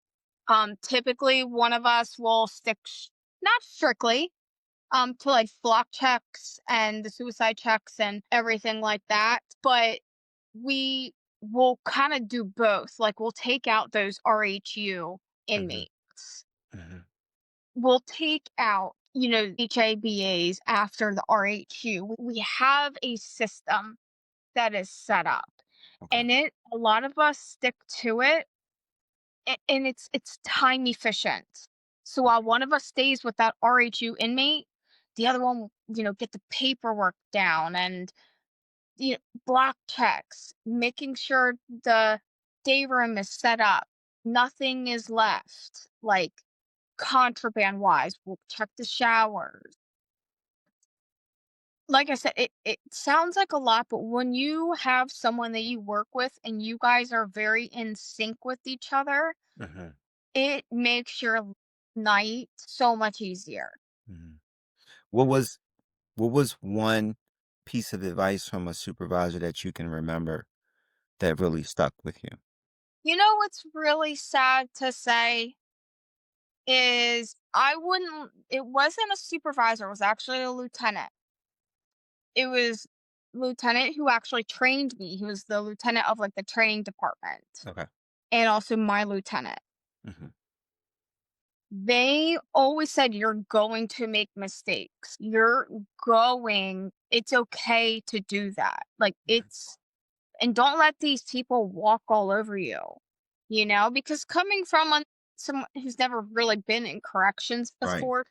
typically one of us will stick, not strictly, to like block checks and the suicide checks and everything like that. But we will kind of do both. Like we'll take out those RHU Mm-hmm. inmates. Mm-hmm. We'll take out, HABAs after the RHU. We have a system that is set up. Okay. And a lot of us stick to it, and it's time efficient. So while one of us stays with that RHU inmate, the other one will, get the paperwork down and block checks, making sure the day room is set up. Nothing is left, like contraband wise. We'll check the showers. Like I said, it sounds like a lot, but when you have someone that you work with and you guys are very in sync with each other, Mm-hmm. it makes your night so much easier. Mm-hmm. What was one piece of advice from a supervisor that you can remember that really stuck with you? You know what's really sad to say is it wasn't a supervisor, it was actually a lieutenant. It was lieutenant who actually trained me. He was the lieutenant of like the training department Okay. and also my lieutenant. Mm-hmm. They always said, "You're going to make mistakes. It's okay to do that. Like, and don't let these people walk all over you, because coming from someone who's never really been in corrections Right. before,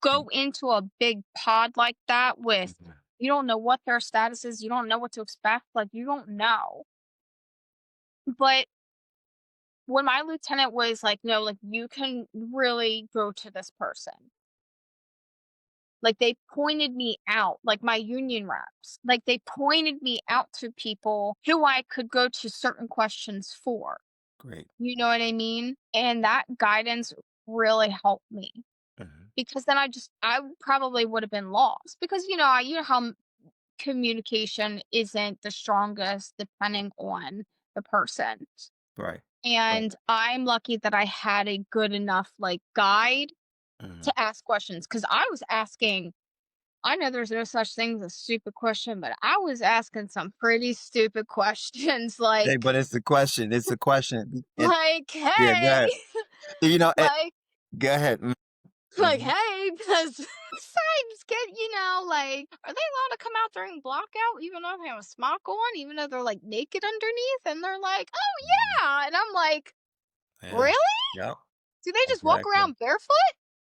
go into a big pod like that with, Mm-hmm. you don't know what their status is, you don't know what to expect, like, you don't know. But when my lieutenant was like, no, like, you can really go to this person. Like, they pointed me out, like, my union reps. Like, they pointed me out to people who I could go to certain questions for. Great. You know what I mean? And that guidance really helped me Mm-hmm. because then I probably would have been lost because, how communication isn't the strongest depending on the person. Right. Right. And I'm lucky that I had a good enough, like, guide Mm-hmm. to ask questions because I was asking. I know there's no such thing as a stupid question, but I was asking some pretty stupid questions Hey, like but it's the question. It's the question. And like, yeah, go "Hey," ahead. And like go ahead. Mm-hmm. "Hey," because besides like, are they allowed to come out during blackout even though they have a smock on, even though they're, like, naked underneath? And they're like, "Oh, yeah," and I'm like, Yeah. "Really? Yep. Do they just walk Exactly. around barefoot?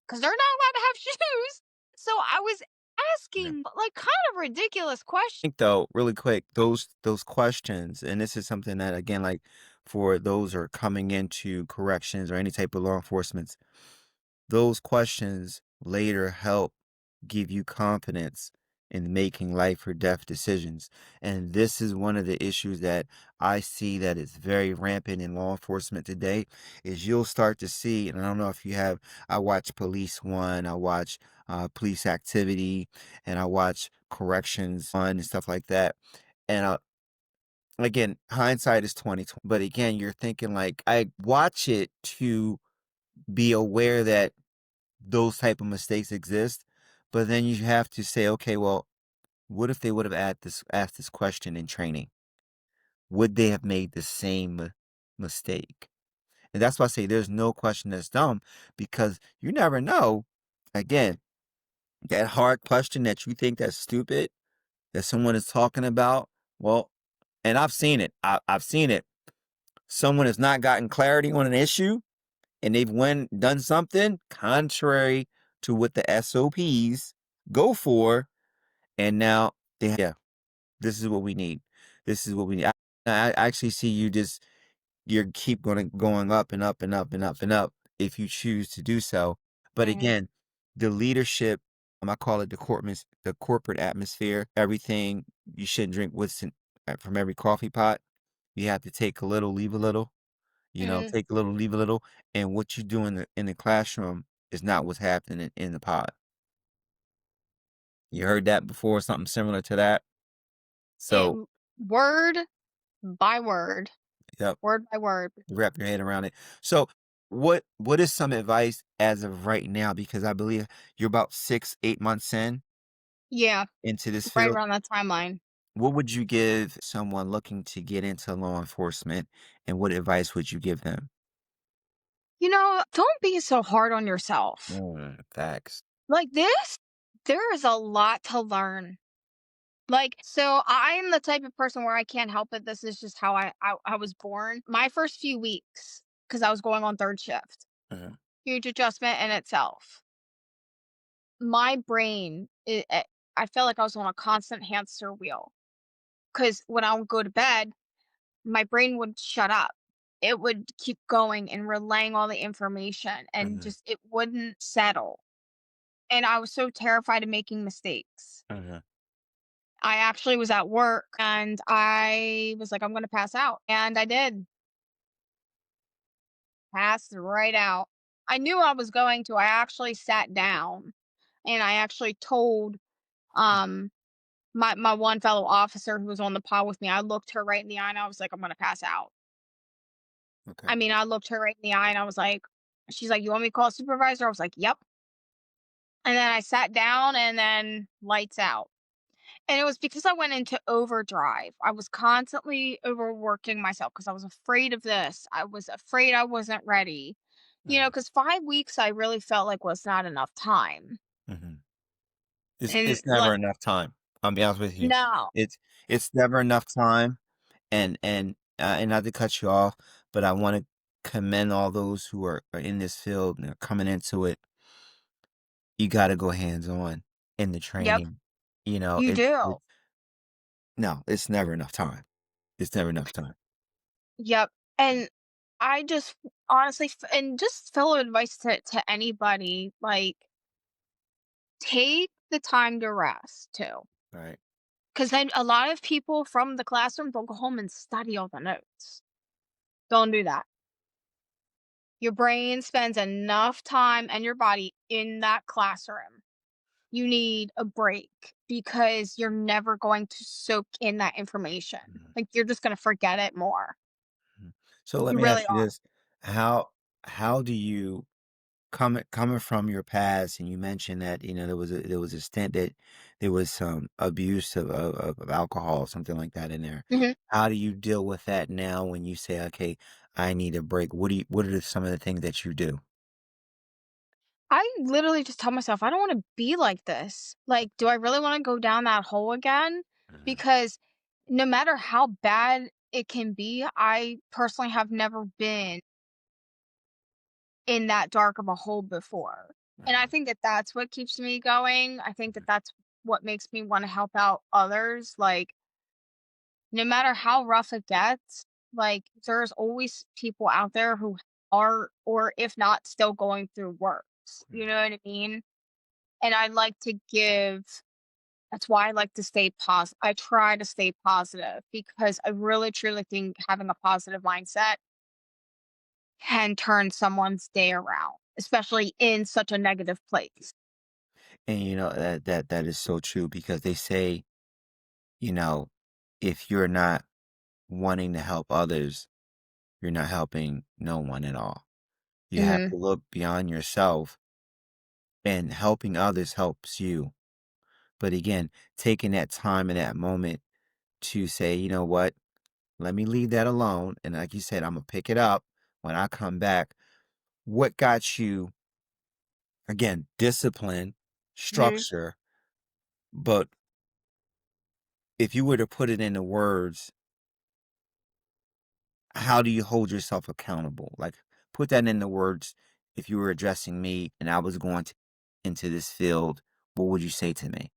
Because 'Cause they're not allowed to have shoes." So I was Yeah. asking, like, kind of ridiculous questions. Think though, really quick, those questions, and this is something that again, like for those who are coming into corrections or any type of law enforcement, those questions later help give you confidence in making life or death decisions. And this is one of the issues that I see that is very rampant in law enforcement today is you'll start to see, and I don't know if you have, I watch Police One, I watch Police Activity, and I watch Corrections One and stuff like that. And again, hindsight is 2020, but again, you're thinking like I watch it to be aware that those type of mistakes exist, but then you have to say, okay, well, what if they would have asked this question in training? Would they have made the same mistake? And that's why I say there's no question that's dumb because you never know. Again, that hard question that you think that's stupid that someone is talking about. Well, and I've seen it. I've seen it. Someone has not gotten clarity on an issue, and they've went done something contrary to what the SOPs go for, and now yeah, this is what we need. This is what we need. I actually see you just you keep going up and up and up and up and up if you choose to do so. But Mhm. again, the leadership, I call it the corporate atmosphere. Everything you shouldn't drink what's in, from every coffee pot. You have to take a little, leave a little. Mhm. Take a little, leave a little, and what you do in the classroom is not what's happening in the pod. You heard that before, something similar to that? It So, word by word, yep, word by word. wrap your head around it. So, what is some advice as of right now? Because I believe you're about 6, 8 months Yeah, into this right field. around that timeline. What would you give someone looking to get into law enforcement, and what advice would you give them? Don't be so hard on yourself. Facts. Like this, there is a lot to learn. Like, so I'm the type of person where I can't help it. This is just how I was born. My first few weeks, because I was going on third shift, Mhm, huge adjustment in itself. My brain, I felt like I was on a constant hamster wheel. Because when I would go to bed, my brain would shut up. It would keep going and relaying all the information and mhm, just it wouldn't settle. And I was so terrified of making mistakes. mhm, I actually was at work and I was like, I'm going to pass out. And I did pass right out. I knew I was going to. I actually sat down and I actually told um my one fellow officer who was on the pod with me. I looked her right in the eye and I was like, I'm going to pass out. okay, I mean, I looked her right in the eye and I was like, she's like, "You want me to call a supervisor?" I was like, "Yep." And then I sat down and then lights out. And it was because I went into overdrive. I was constantly overworking myself because I was afraid of this. I was afraid I wasn't ready. mhm, Because 5 weeks I really felt like was not enough time. mhm. It's And it's never enough time. I'll be honest with you. no. It's it's never enough time, and not to cut you off, but I wanna commend all those who are in this field and are coming into it. You gotta go hands-on in the Yep, training. you do. It no, it's never enough time. It's never enough time. Yep. And I just honestly and just fellow advice to anybody, like take the time to rest too. Right. Because then a lot of people from the classroom, they'll go home and study all the notes. Don't do that. Your brain spends enough time and your body in that classroom. You need a break because you're never going to soak in that information. Mhm, Like, you're just gonna forget it more. mhm. So let You me really ask you are. this, how do you coming from your past, and you mentioned that, there was a stint that there was some abuse of alcohol, something like that in there. Mhm. How do you deal with that now when you say, "Okay, I need a break?" What are some of the things that you do? I literally just tell myself, "I don't wanna be like this." Like, do I really wanna go down that hole again? Mhm, Because no matter how bad it can be, I personally have never been in that dark of a hole before. And I mhm, think that that's what keeps me going. I think mhm, that that's what makes me wanna help out others, like, no matter how rough it gets, like, there's always people out there who are, or if not, still going through worse, you mhm. know what I mean? And I like to give that's why I like to stay positive. I try to stay positive because I really truly think having a positive mindset can turn someone's day around, especially in such a negative place. And, that is so true because they say, you know, if you're not wanting to help others, you're not helping no one at all. You have Mhm. to look beyond yourself, and helping others helps you. But again, taking that time and that moment to say, "You know what? Let me leave that alone." And like you said, Imma pick it up when I come back. What got you, again, discipline, Mhm. structure, but if you were to put it into words, how do you hold yourself accountable? Like, put that into words. If you were addressing me and I was going into this field, what would you say to me?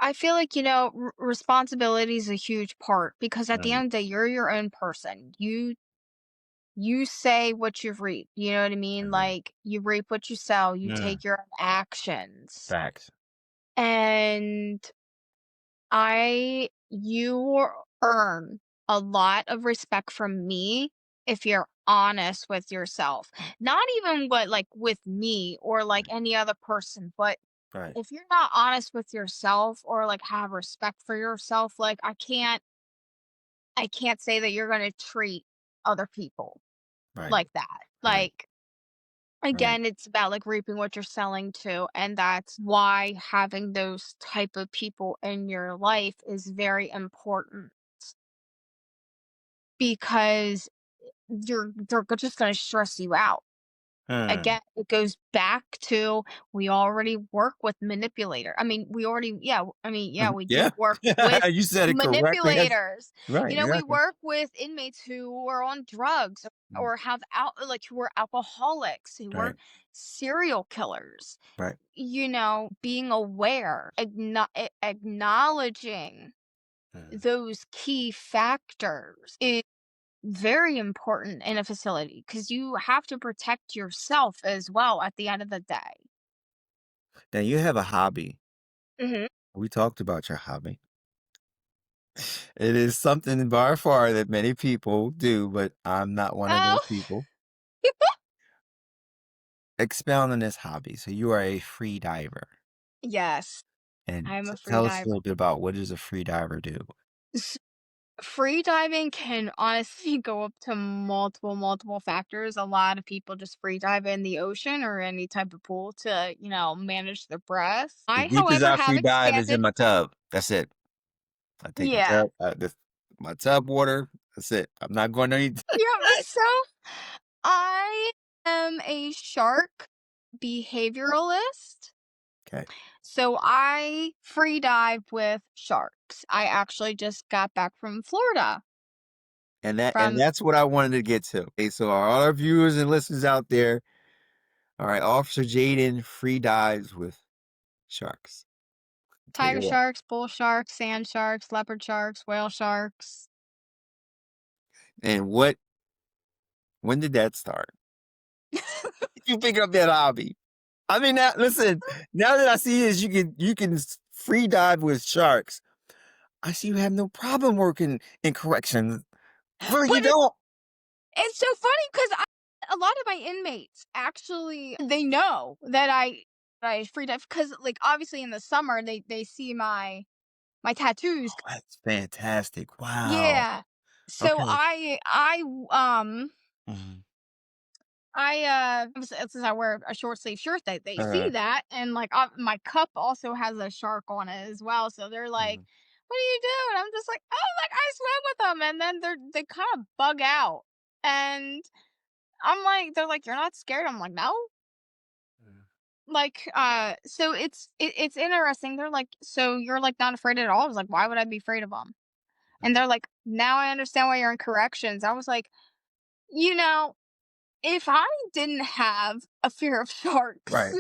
I feel like, responsibility is a huge part because at the Mm, end of the day, you're your own person. You say what you reap. You know what I mean? mhm, Like you reap what you sow. You mm, take your actions. facts. And you earn a lot of respect from me if you're honest with yourself. Not even what like with me or like Right, any other person, but right, if you're not honest with yourself or like have respect for yourself, like I can't say that you're going to treat other people right, like that. right, Like right. again, it's about like reaping what you're selling to, and that's why having those type of people in your life is very important because they're just going to stress you out. Hmm. Again, it goes back to we already work with manipulator. I mean, we already yeah, we do Yeah. work with You said it correctly. That's manipulators. right, We exactly. work with inmates who are on drugs Mm, or have out like who are alcoholics, who are right, serial killers. right. Being aware, acknowledging Mm. those key factors is very important in a facility because you have to protect yourself as well at the end of the day. Now you have a hobby. Hmm. We talked about your hobby. It is something by far that many people do, but I'm not one of those Oh, people. Expound on this hobby. So you are a free diver. yes, And I'm a free tell us a diver. little bit about what does a free diver do? S- Free diving can honestly go up to multiple factors. A lot of people just free dive in the ocean or any type of pool to, manage their breath. The I, deepest however, I have free dive is in expanded. my tub. That's it. I take my Yeah. tub, my tub water. That's it. I'm not going to eat. Yeah. So I am a shark behavioralist. Okay. So I free dive with sharks. I actually just got back from Florida. And From that's what I wanted to get to. Okay, so all our viewers and listeners out there, all right, Officer Jaiden free dives with sharks. Take it tiger away. sharks, bull sharks, sand sharks, leopard sharks, whale sharks. And when did that start? You pick up that hobby. I mean, now listen. Now that I see is you can free dive with sharks. I see you have no problem working in corrections. Really, But you don't. it's so funny because a lot of my inmates actually they know that I free dive because like obviously in the summer they see my tattoos. Oh, that's fantastic! Wow. Yeah. So Okay. um Mhm. since I wear a short sleeve shirt, they see Uh, that, and like my cup also has a shark on it as well. So they're like, mhm. "What are you doing?" I'm just like, "Oh, like I swim with them," and then they kind of bug out, and I'm like, they're like, "You're not scared?" I'm like, "No." Like, so it's interesting. They're like, "So you're like not afraid at all?" I was like, "Why would I be afraid of them?" And they're like, "Now I understand why you're in corrections." I was like, you know, if I didn't have a fear of sharks Right.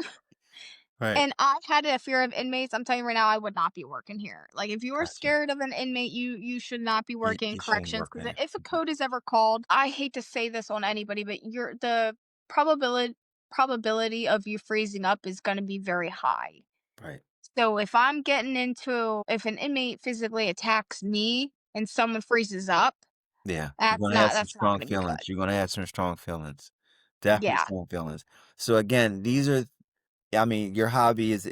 Right. and I had a fear of inmates, I'm telling you right now, I would not be working here. Like, if you are Gotcha. scared of an inmate, you should not be working in You shouldn't corrections work because there. if a code is ever called, I hate to say this on anybody, but the probability of you freezing up is going to be very high. Right. So if an inmate physically attacks me and someone freezes up, Yeah. You're that's gonna have not some that's not strong going to be good. feelings. You're gonna have some strong feelings. Definitely Yeah. strong feelings. So again, these are I mean, your hobby is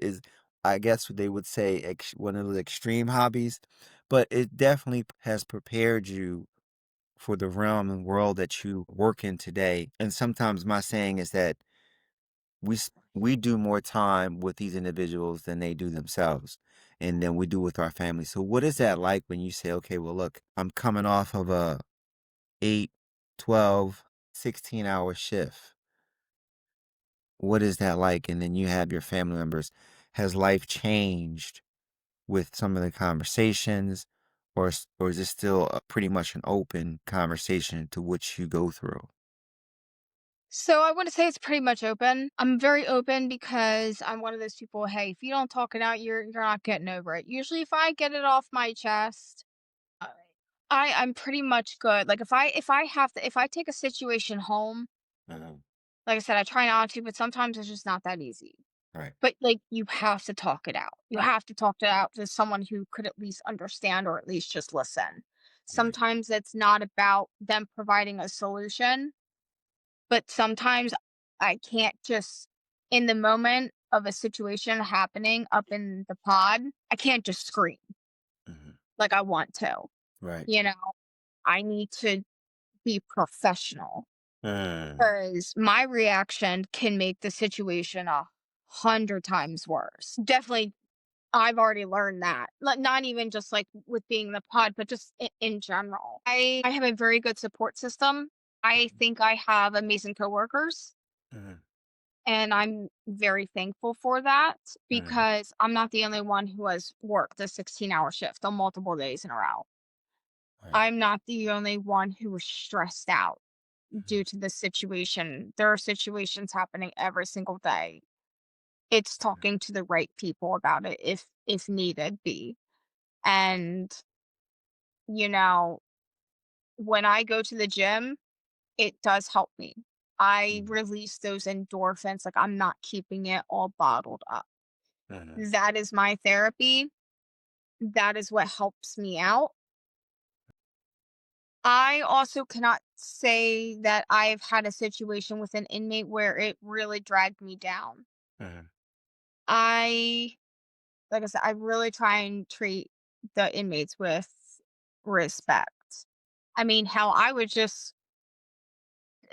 I guess they would say one of those extreme hobbies, but it definitely has prepared you for the realm and world that you work in today. And sometimes my saying is that we do more time with these individuals than they do themselves, and than we do with our family. So what is that like when you say, okay, well, look, I'm coming off of a 8, 12, 16-hour shift. What is that like? And then you have your family members. Has life changed with some of the conversations, or is it still pretty much an open conversation to which you go through? So I want to say it's pretty much open. I'm very open because I'm one of those people, hey, if you don't talk it out, you're not getting over it. Usually if I get it off my chest, uh, I'm pretty much good. Like if I take a situation home, Uh-huh. like I said, I try not to, but sometimes it's just not that easy. Right. But like you have to talk it out. You have to talk it out to someone who could at least understand or at least just listen. Right. Sometimes it's not about them providing a solution, but sometimes I can't just in the moment of a situation happening up in the pod, I can't just scream Mhm. like I want to. Right. You know, I need to be professional Mm. because my reaction can make the situation 100 times worse. Definitely, I've already learned that. Not even just like with being in the pod, but just in general. I have a very good support system. I think I have amazing coworkers. Mhm. And I'm very thankful for that Mhm. because I'm not the only one who has worked a 16-hour shift on multiple days in a row. Right. I'm not the only one who was stressed out Mhm. due to the situation. There are situations happening every single day. It's talking to the right people about it if needed be. And you know, when I go to the gym, it does help me. I Mhm. release those endorphins, like I'm not keeping it all bottled up. Mhm. That is my therapy. That is what helps me out. I also cannot say that I've had a situation with an inmate where it really dragged me down. Mhm. I like I said, I really try and treat the inmates with respect. I mean, how I would just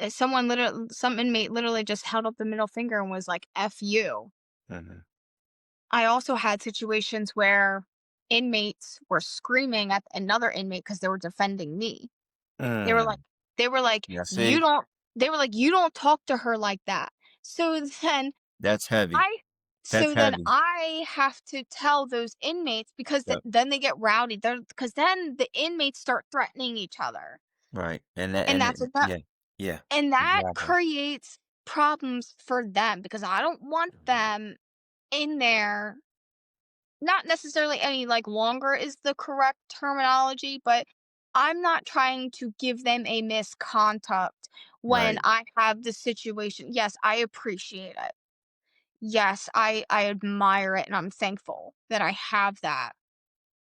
some inmate literally just held up the middle finger and was like, F you. Mhm. I also had situations where inmates were screaming at another inmate because they were defending me. They were like Mm. they were like, Yeah, "You see? don't" they were like, "You don't talk to her like that." So then That's heavy. I That's so then heavy. I have to tell those inmates because Yep. then they get rowdy. Because then the inmates start threatening each other. Right. And that's enough Yeah. Yeah. and that Exactly. creates problems for them because I don't want Mhm. them in there. Not necessarily any, like, longer is the correct terminology, but I'm not trying to give them a misconduct when Right. I have the situation. Yes, I appreciate it. Yes, I admire it, and I'm thankful that I have that,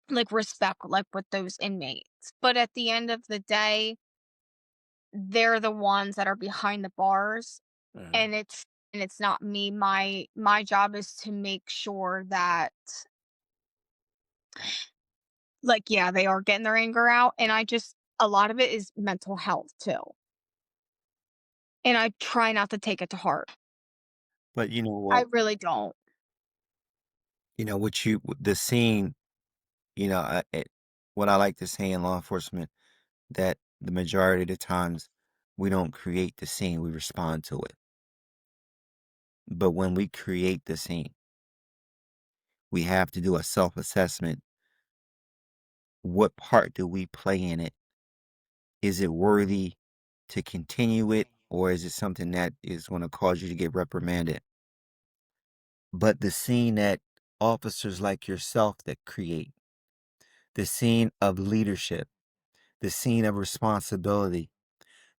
like, respect, like, with those inmates. But at the end of the day, they're the ones that are behind the bars, Mhm. and it's not me. My job is to make sure that like, yeah, they are getting their anger out, and I just a lot of it is mental health too, and I try not to take it to heart. But you know I what? really don't. What the scene, what I like to say in law enforcement, that the majority of the times we don't create the scene, we respond to it. But when we create the scene, we have to do a self-assessment. What part do we play in it? Is it worthy to continue it, or is it something that is going to cause you to get reprimanded? But the scene that officers like yourself that create, the scene of leadership, the scene of responsibility,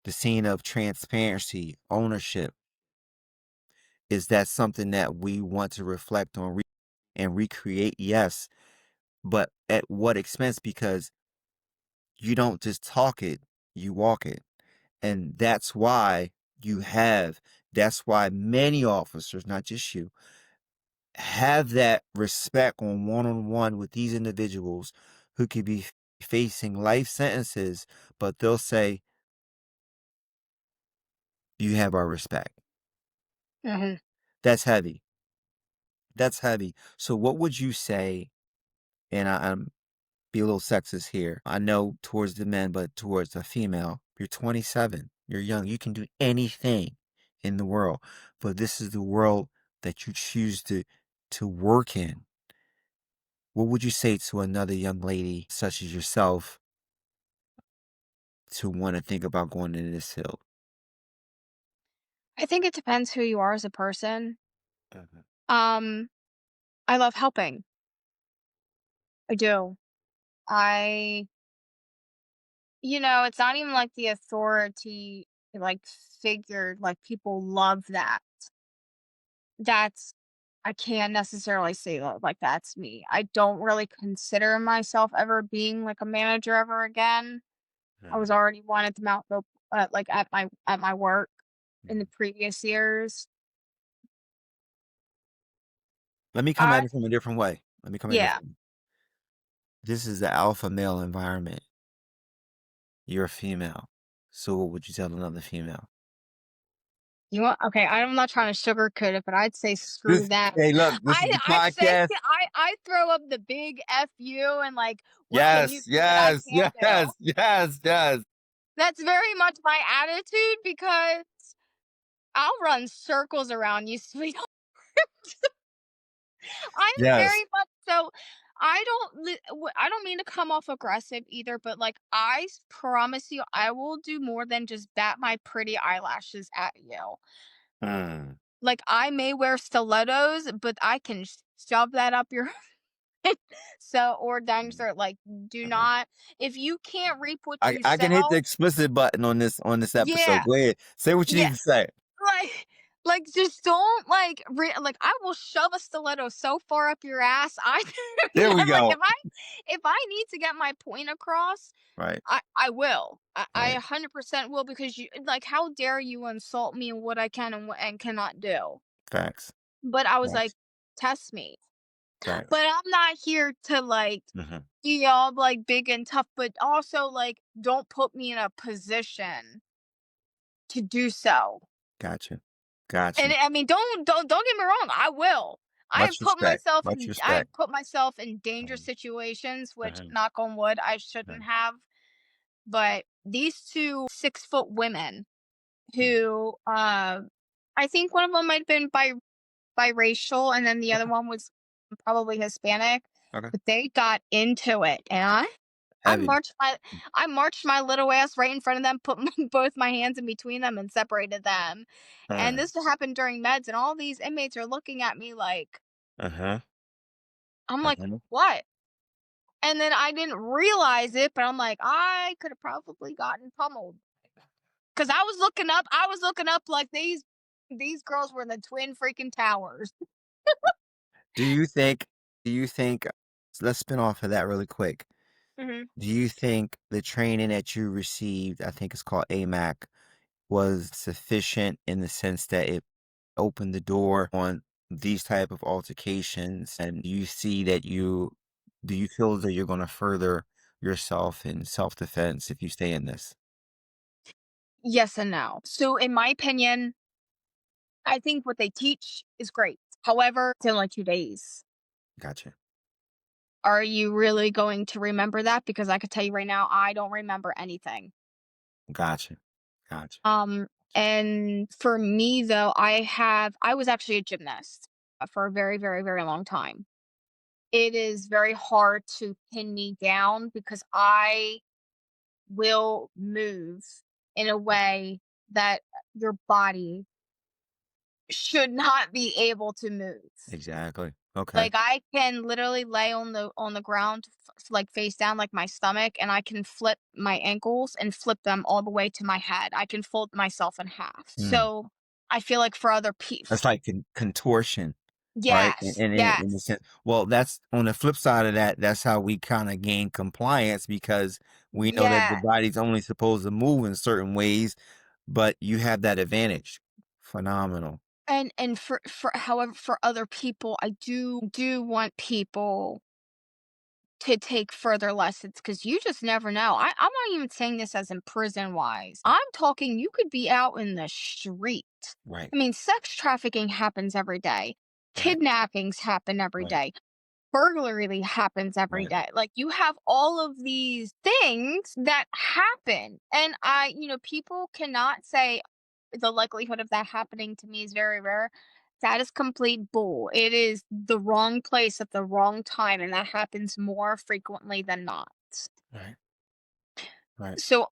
the scene of transparency, ownership, is that something that we want to reflect on and recreate? Yes, but at what expense? Because you don't just talk it, you walk it. And you have, that's why many officers, not just you, have that respect on one with these individuals who could be facing life sentences, but they'll say, you have our respect. Mhm. That's heavy. That's heavy. So what would you say, and I'm be a little sexist here. I know towards the men, but towards a female, you're 27. You're young. You can do anything in the world. But this is the world that you choose to work in. What would you say to another young lady such as yourself to want to think about going into this field? I think it depends who you are as a person. Mhm. Um, I love helping. I do. I it's not even like the authority like figure, like people love that. That's I can't necessarily say that like that's me. I don't really consider myself ever being like a manager ever again. I was Mhm. already one at the like at my work in the Mhm. previous years. Let me come I at it from a different way. Let me come at it Yeah. different. This is the alpha male environment. You're a female. So what would you tell another female? You want Okay, I'm not trying to sugarcoat it, but I'd say screw This that. Hey, look, this is the I'd say podcast. I throw up the big F you and like, what can you Yes, do that I yes, can't do? yes, yes, yes. That's very much my attitude because I'll run circles around you, sweetheart. I'm Yes. very much so. I don't mean to come off aggressive either, but like promise you, I will do more than just bat my pretty eyelashes at you. Mm, Like I may wear stilettos, but I can shove that up your so or down your mm, throat. Like, do mhm. not if you can't reap what you I can hit the sow. explicit button on this episode. Yeah, Go ahead. Say what you yeah. need to say. Just don't like I will shove a stiletto so far up your ass. There we Like go. if I need to get my point across, Right, I will. I right. 100% will because you like how dare you insult me and what I can and what and cannot do. Facts, But I was like, facts, test me. facts. But I'm not here to like Mhm. like big and tough, but also like don't put me in a position to do so. Gotcha, gotcha. And I mean, don't get me wrong, I will. Much respect, much I respect. have put myself in dangerous Mhm, situations, which mhm, knock on wood, I shouldn't mhm, have. But these 2 6-foot women mhm. who I think one of them might have been biracial and then the other Okay, one was probably Hispanic, okay. but they got into it and I Heavy. marched my I marched my little ass right in front of them, put both my hands in between them and separated them. And Mm, this happened during meds and all these inmates are looking at me like uh-huh, I'm like, uh-huh. "What?" And then I didn't realize it, but I'm like, "I could have probably gotten pummeled." Cuz I was looking up like these girls were the twin freaking towers. Do you think do you think let's spin off of that really quick. Mhm. Do you think the training that you received, I think it's called AMAC, was sufficient in the sense that it opened the door on these type of altercations? And do you feel that you're gonna further yourself in self-defense if you stay in this? Yes and no. So in my opinion, I think what they teach is great. However, it's only 2 days. Gotcha. Are you really going to remember that? Because I could tell you right now, I don't remember anything. Gotcha. Gotcha. Um, and for me though, I was actually a gymnast for a very, very, very long time. It is very hard to pin me down because I will move in a way that your body should not be able to move. Exactly. Okay. Like, I can literally lay on the ground, like, face down, like, my stomach, and I can flip my ankles and flip them all the way to my head. I can fold myself in half. Mm. So, I feel like for other That's people, like contortion. Right? yes, In the yes, sense, well, that's on the flip side of that, that's how we kinda gain compliance because we know that the yeah, body's only supposed to move in certain ways, but you have that advantage. Phenomenal. and for however, for other people, I do want people to take further lessons because you just never know. I'm not even saying this as in prison wise. I'm talking you could be out in the street. Right, I mean, sex trafficking happens every day. right, Kidnappings happen every right, day. Burglary happens every right, day. Like you have all of these things that happen. And people cannot say the likelihood of that happening to me is very rare. That is complete bull. It is the wrong place at the wrong time, and that happens more frequently than not. right, right. So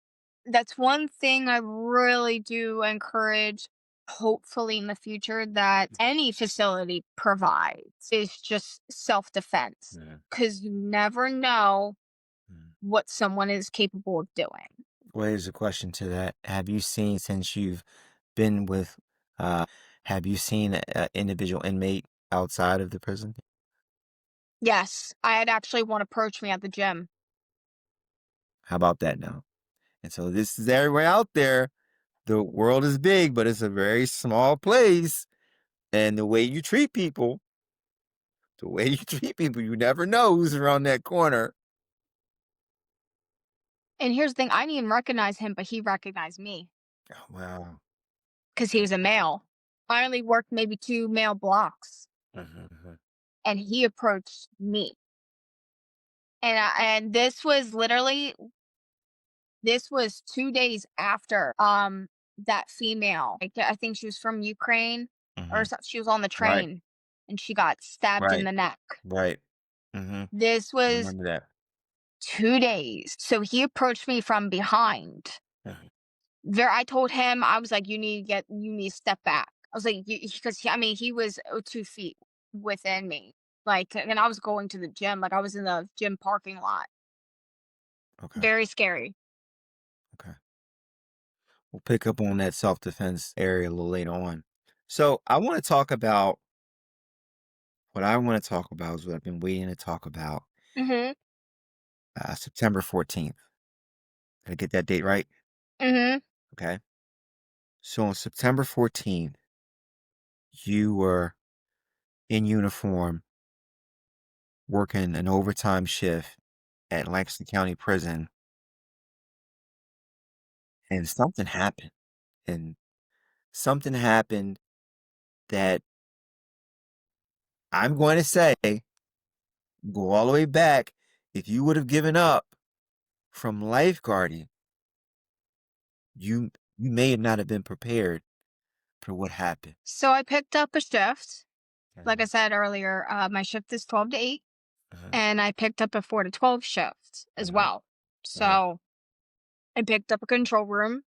that's one thing I really do encourage. hopefully in the future that any facility provides is just self-defense, Yeah. because you never know Mm. what someone is capable of doing. Well, here's a question to that. Have you seen, since you've been with, have you seen an individual inmate outside of the prison? Yes, I had actually one approach me at the gym. How about that now? And so this is everywhere out there. The world is big, but it's a very small place. And the way you treat people, you never know who's around that corner. And here's the thing, I didn't even recognize him, but he recognized me Oh, wow. because he was a male. I only worked maybe 2 male blocks, Mhm. and he approached me. And this was 2 days after, that female, like, I think she was from Ukraine or Mhm. so she was on the Right, train, and she got stabbed in right, the neck. right. Mhm. This I was remember that. 2 days. So he approached me from behind. Mhm. There I told him, I was like, you need to step back." I was like, because I mean, he was 2 feet within me. Like, and I was going to the gym, like, I was in the gym parking lot. Okay, Very scary. okay. We'll pick up on that self-defense area a little later on. So I want to talk about what I want to talk about is what I've been waiting to talk about. Mhm. September 14th. Did I get that date right? Mhm. Okay. So on September 14th, you were in uniform working an overtime shift at Lancaster County Prison, and something happened. And something happened that I'm going to say, go all the way back. If you would have given up from lifeguarding, you may have not have been prepared for what happened. So I picked up a shift. Like I Mhm, said earlier, my shift is 12 to 8, mhm, and I picked up a 4 to 12 shift as mhm, well. mhm, So I picked up a control room.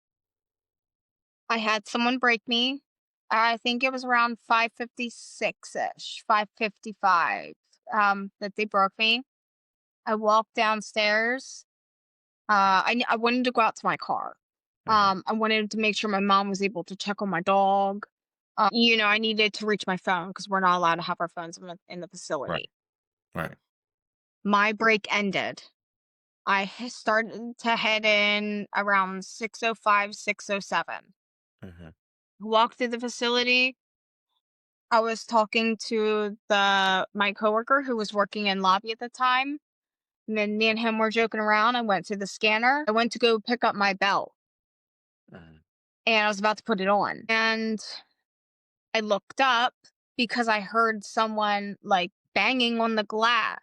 I had someone break me. I think it was around 5:56-ish, 5:55, that they broke me. I walked downstairs. I wanted to go out to my car. mhm. I wanted to make sure my mom was able to check on my dog. I needed to reach my phone because we're not allowed to have our phones in the Right, facility. right. My break ended. Started to head in around 6:05, 6:07. Mhm, Walked through the facility. I was talking to the my coworker who was working in lobby at the time. And then me and him were joking around. I went to the scanner. I went to go pick up my belt, mhm. and I was about to put it on. And I looked up because I heard someone like banging on the glass.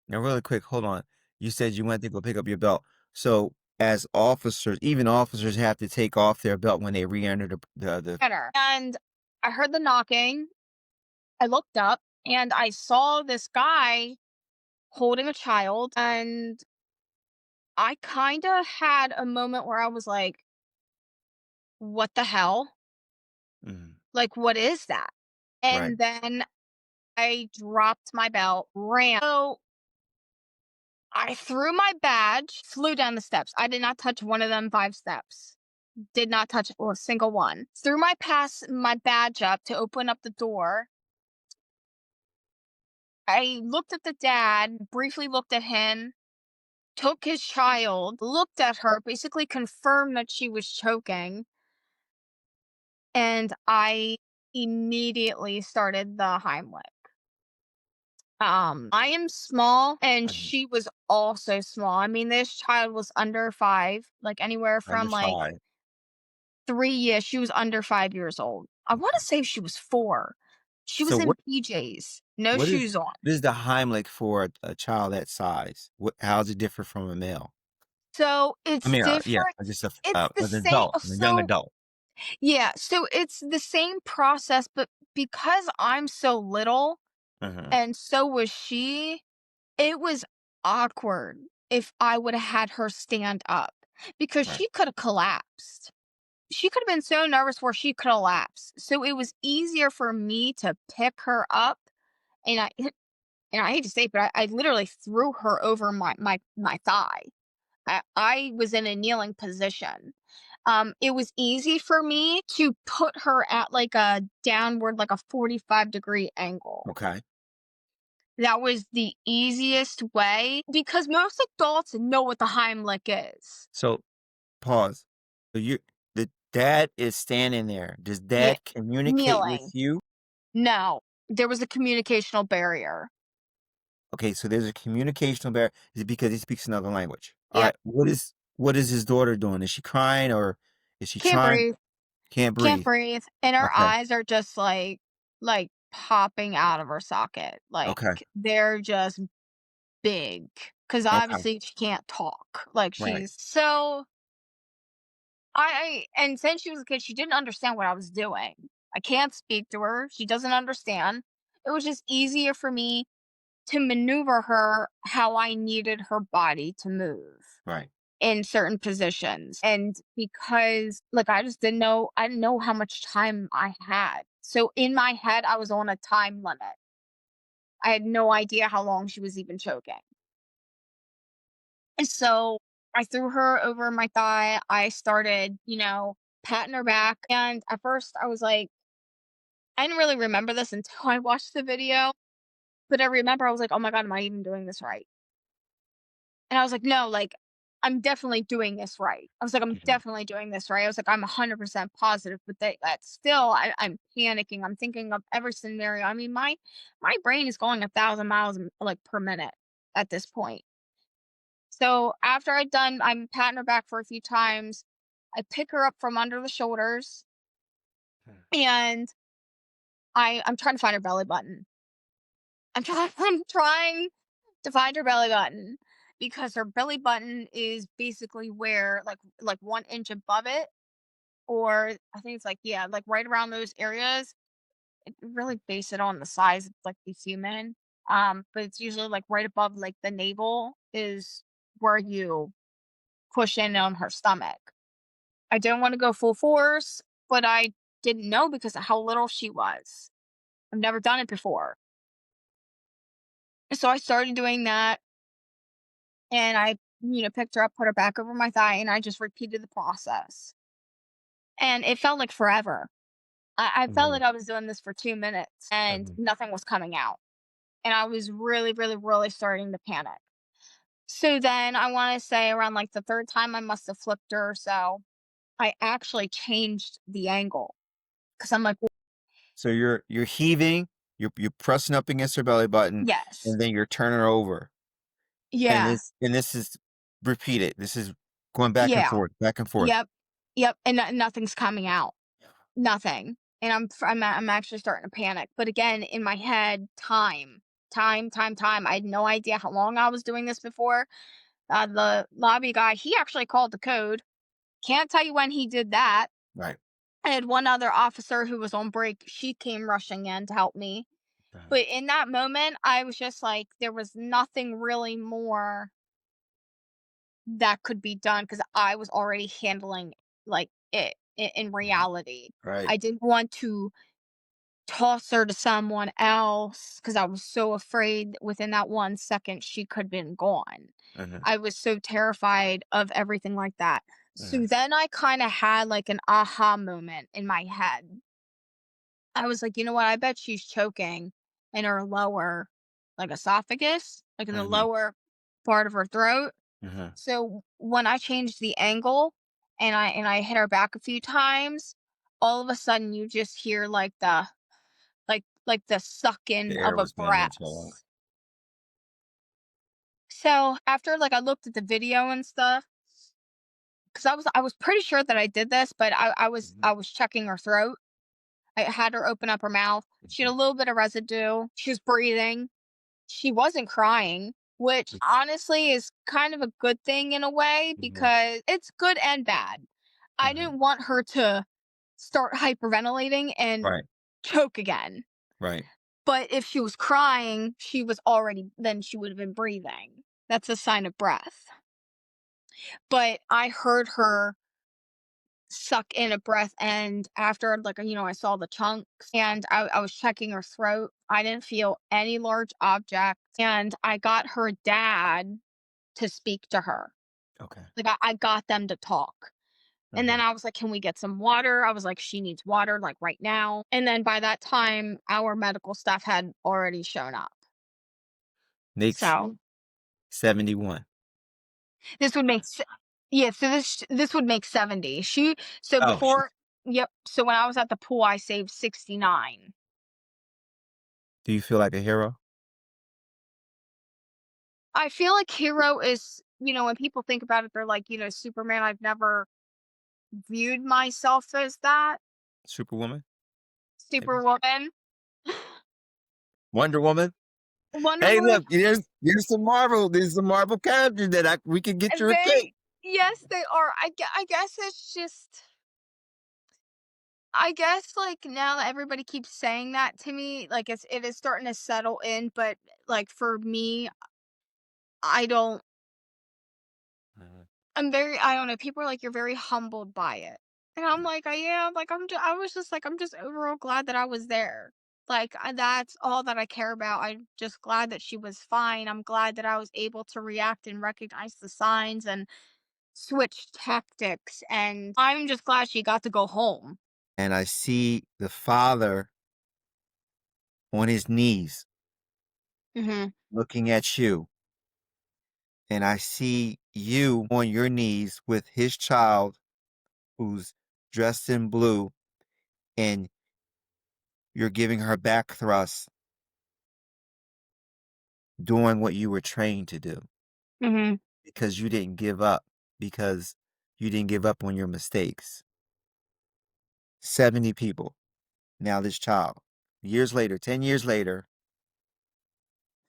Now, really quick, hold on. You said you went to go pick up your belt. So, as officers, even officers have to take off their belt when they re-enter the. And I heard the knocking. I looked up and I saw this guy holding a child. And I kind of had a moment where I was like, what the hell? Mhm. Like, what is that? Right. And then I dropped my belt, ran. So I threw my badge, flew down the steps. I did not touch one of them 5 steps. Did not touch a single one. Threw my badge up to open up the door. I looked at the dad, briefly looked at him, took his child, looked at her, basically confirmed that she was choking, and I immediately started the Heimlich. I am small and Mhm. she was also small. I mean, this child was under 5, like anywhere Under from like 5. 3 years. She was under 5 years old. I want Okay. to say she was 4. She So was in PJs, no what shoes on. is the Heimlich for a child that size? How does it differ from a male? So I it's mean, yeah, different. just It's the an same. adult, a young adult. Yeah, so it's the same process, but because I'm so little Mhm. and so was she, it was awkward if I would have had her stand up because Right. she could have collapsed. she could have been so nervous where she could collapse. So it was easier for me to pick her up, and I hate to say it, but I literally threw her over my thigh. I was in a kneeling position. It was easy for me to put her at like a downward, like a 45-degree angle. Okay. That was the easiest way because most adults know what the Heimlich is. So pause. So the dad is standing there. Does Yeah, dad communicate with kneeling. you? No, there was a communicational barrier. Okay, so there's a communicational barrier. Is it because he speaks another language? All Yep, right. What is his daughter doing? Is she crying or is she can't trying? breathe, Can't can't breathe. breathe, and her Okay. eyes are just like popping out of her socket. Like Okay. they're just big because Okay. obviously she can't talk. Like Right. she's so and since she was a kid, she didn't understand what I was doing. I can't speak to her. She doesn't understand. It was just easier for me to maneuver her how I needed her body to move Right. in certain positions. And because like I didn't know how much time I had. So in my head I was on a time limit. I had no idea how long she was even choking. And so I threw her over my thigh. I started, patting her back. And at first I was like, I didn't really remember this until I watched the video. But I remember I was like, oh my God, am I even doing this right? And I was like, no, like, I'm definitely doing this right. I was like, I'm Mhm. definitely doing this right. I was like, I'm 100% positive, but that still, I'm panicking. I'm thinking of every scenario. I mean, my brain is going 1,000 miles like per minute at this point. So after I'm patting her back for a few times. I pick her up from under the shoulders, Hmm. and I'm trying to find her belly button. I'm trying to find her belly button because her belly button is basically where like 1 inch above it, or I think it's like, yeah, like right around those areas. It really base it on the size of like the human. But it's usually like right above like the navel is where you push in on her stomach. I didn't want to go full force, but I didn't know because of how little she was. I've never done it before. So I started doing that, and I, picked her up, put her back over my thigh, and I just repeated the process. And it felt like forever. I felt Mhm. like I was doing this for 2 minutes and Mhm. nothing was coming out. And I was really, really, really starting to panic. So then I want to say around like the third time I must have flipped her or so, I actually changed the angle because I'm like, So you're heaving, you're pressing up against her belly button, yes, and then you're turning her over. And yeah, this is repeated. This is going back and yeah, forth, back and forth. yep, yep. And nothing's coming out. Nothing. And I'm actually starting to panic. But again, in my head, time. I had no idea how long I was doing this before. The lobby guy, he actually called the code. Can't tell you when he did that. Right. I had one other officer who was on break. She came rushing in to help me. Right. But in that moment, I was just like, there was nothing really more that could be done because I was already handling like it in Mhm. reality. Right. I didn't want to toss her to someone else because I was so afraid within that 1 second she could have been gone. Mhm. I was so terrified of everything like that. So Mhm. then I kind of had like an aha moment in my head. I was like, you know what? I bet she's choking in her lower, like esophagus, like in the Mhm. lower part of her throat. Mhm. So when I changed the angle and I hit her back a few times, all of a sudden you just hear like the suck The in of air a was getting into her breath. lungs. So after like I looked at the video and stuff, because I was pretty sure that I did this, but I was Mhm. I was checking her throat. I had her open up her mouth. She had Mhm. a little bit of residue. She was breathing. She wasn't crying, which honestly is kind of a good thing in a way Mhm. because it's good and bad. I Mhm. didn't want her to start hyperventilating and Right. choke again. Right. But if she was crying, then she would have been breathing. That's a sign of breath. But I heard her suck in a breath, and after, like, I saw the chunks, and I was checking her throat. I didn't feel any large objects, and I got her dad to speak to her. Okay. Like, I got them to talk. And then Mhm. I was like, "Can we get some water?" I was like, "She needs water, like, right now." And then by that time, our medical staff had already shown up. Makes So, 71. this would make s yeah, so this would make 70. So Oh, before Yep, so when I was at the pool, I saved 69. do you feel like a hero? I feel like hero is, when people think about it, they're like, Superman. I've never viewed myself as that. Superwoman? Maybe. Superwoman. Wonder Woman? Wonder Hey, Woman. look, there's some Marvel characters that we could get you a They cape. Yes, they are. I guess it's just I guess, like, now that everybody keeps saying that to me, like, it is starting to settle in, but, like, for me, I don't Mhm. I don't know, people are like, "You're very humbled by it." And I'm like, "I am." Like, I was just like, "I'm just overall glad that I was there." Like, that's all that I care about. I'm just glad that she was fine. I'm glad that I was able to react and recognize the signs and switch tactics, and I'm just glad she got to go home. And I see the father on his knees Mhm. looking at you, and I see you on your knees with his child who's dressed in blue, and you're giving her back thrust, doing what you were trained to do Mhm. because you didn't give up, because you didn't give up on your mistakes. 70 people. Now this child. Years later, 10 years later,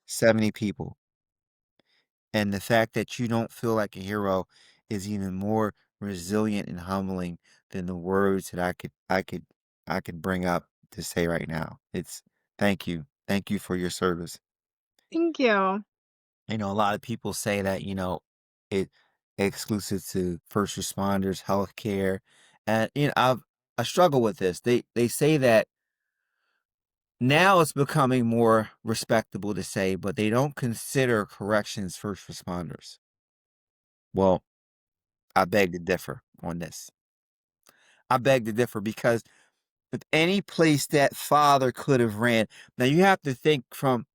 70 people. And the fact that you don't feel like a hero is even more resilient and humbling than the words that I could bring up to say right now. It's thank you. Thank you for your service. Thank you. A lot of people say that, it exclusive to first responders, healthcare. And I struggle with this. They say that now it's becoming more respectable to say, but they don't consider corrections first responders. Well, I beg to differ on this. I beg to differ because with any place that father could have ran, now you have to think from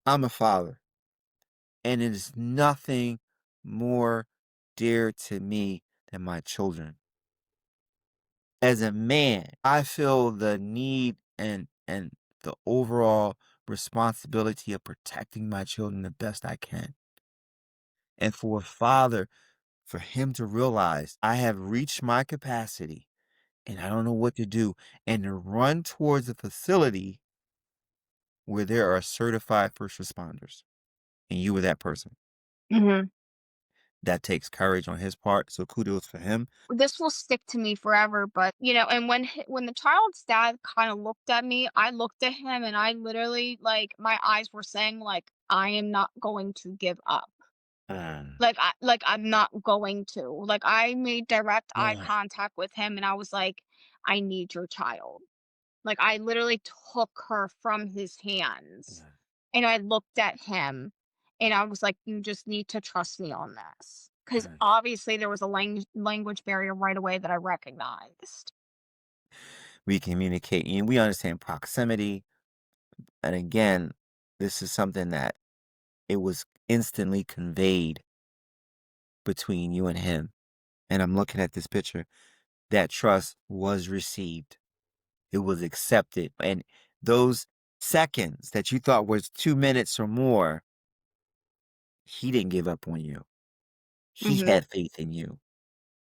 I'm a father, and it is nothing more dear to me than my children. As a man, I feel the need and the overall responsibility of protecting my children the best I can. And for a father, for him to realize I have reached my capacity and I don't know what to do, and to run towards a facility where there are certified first responders, and you were that person. Mhm. That takes courage on his part, so kudos for him. This will stick to me forever, but, and when the child's dad kinda looked at me, I looked at him and I literally, like, my eyes were saying, like, "I am not going to give up." Mm, I'm not going to. Like, I made direct eye mm, contact with him and I was like, "I need your child." Like, I literally took her from his hands, mm, and I looked at him, and I was like, "You just need to trust me on this," because mm. obviously there was a language barrier right away that I recognized. We communicate and we understand proximity. And again, this is something that it was instantly conveyed between you and him. And I'm looking at this picture. That trust was received. It was accepted. And those seconds that you thought was 2 minutes or more, he didn't give up on you. He Mhm. had faith in you.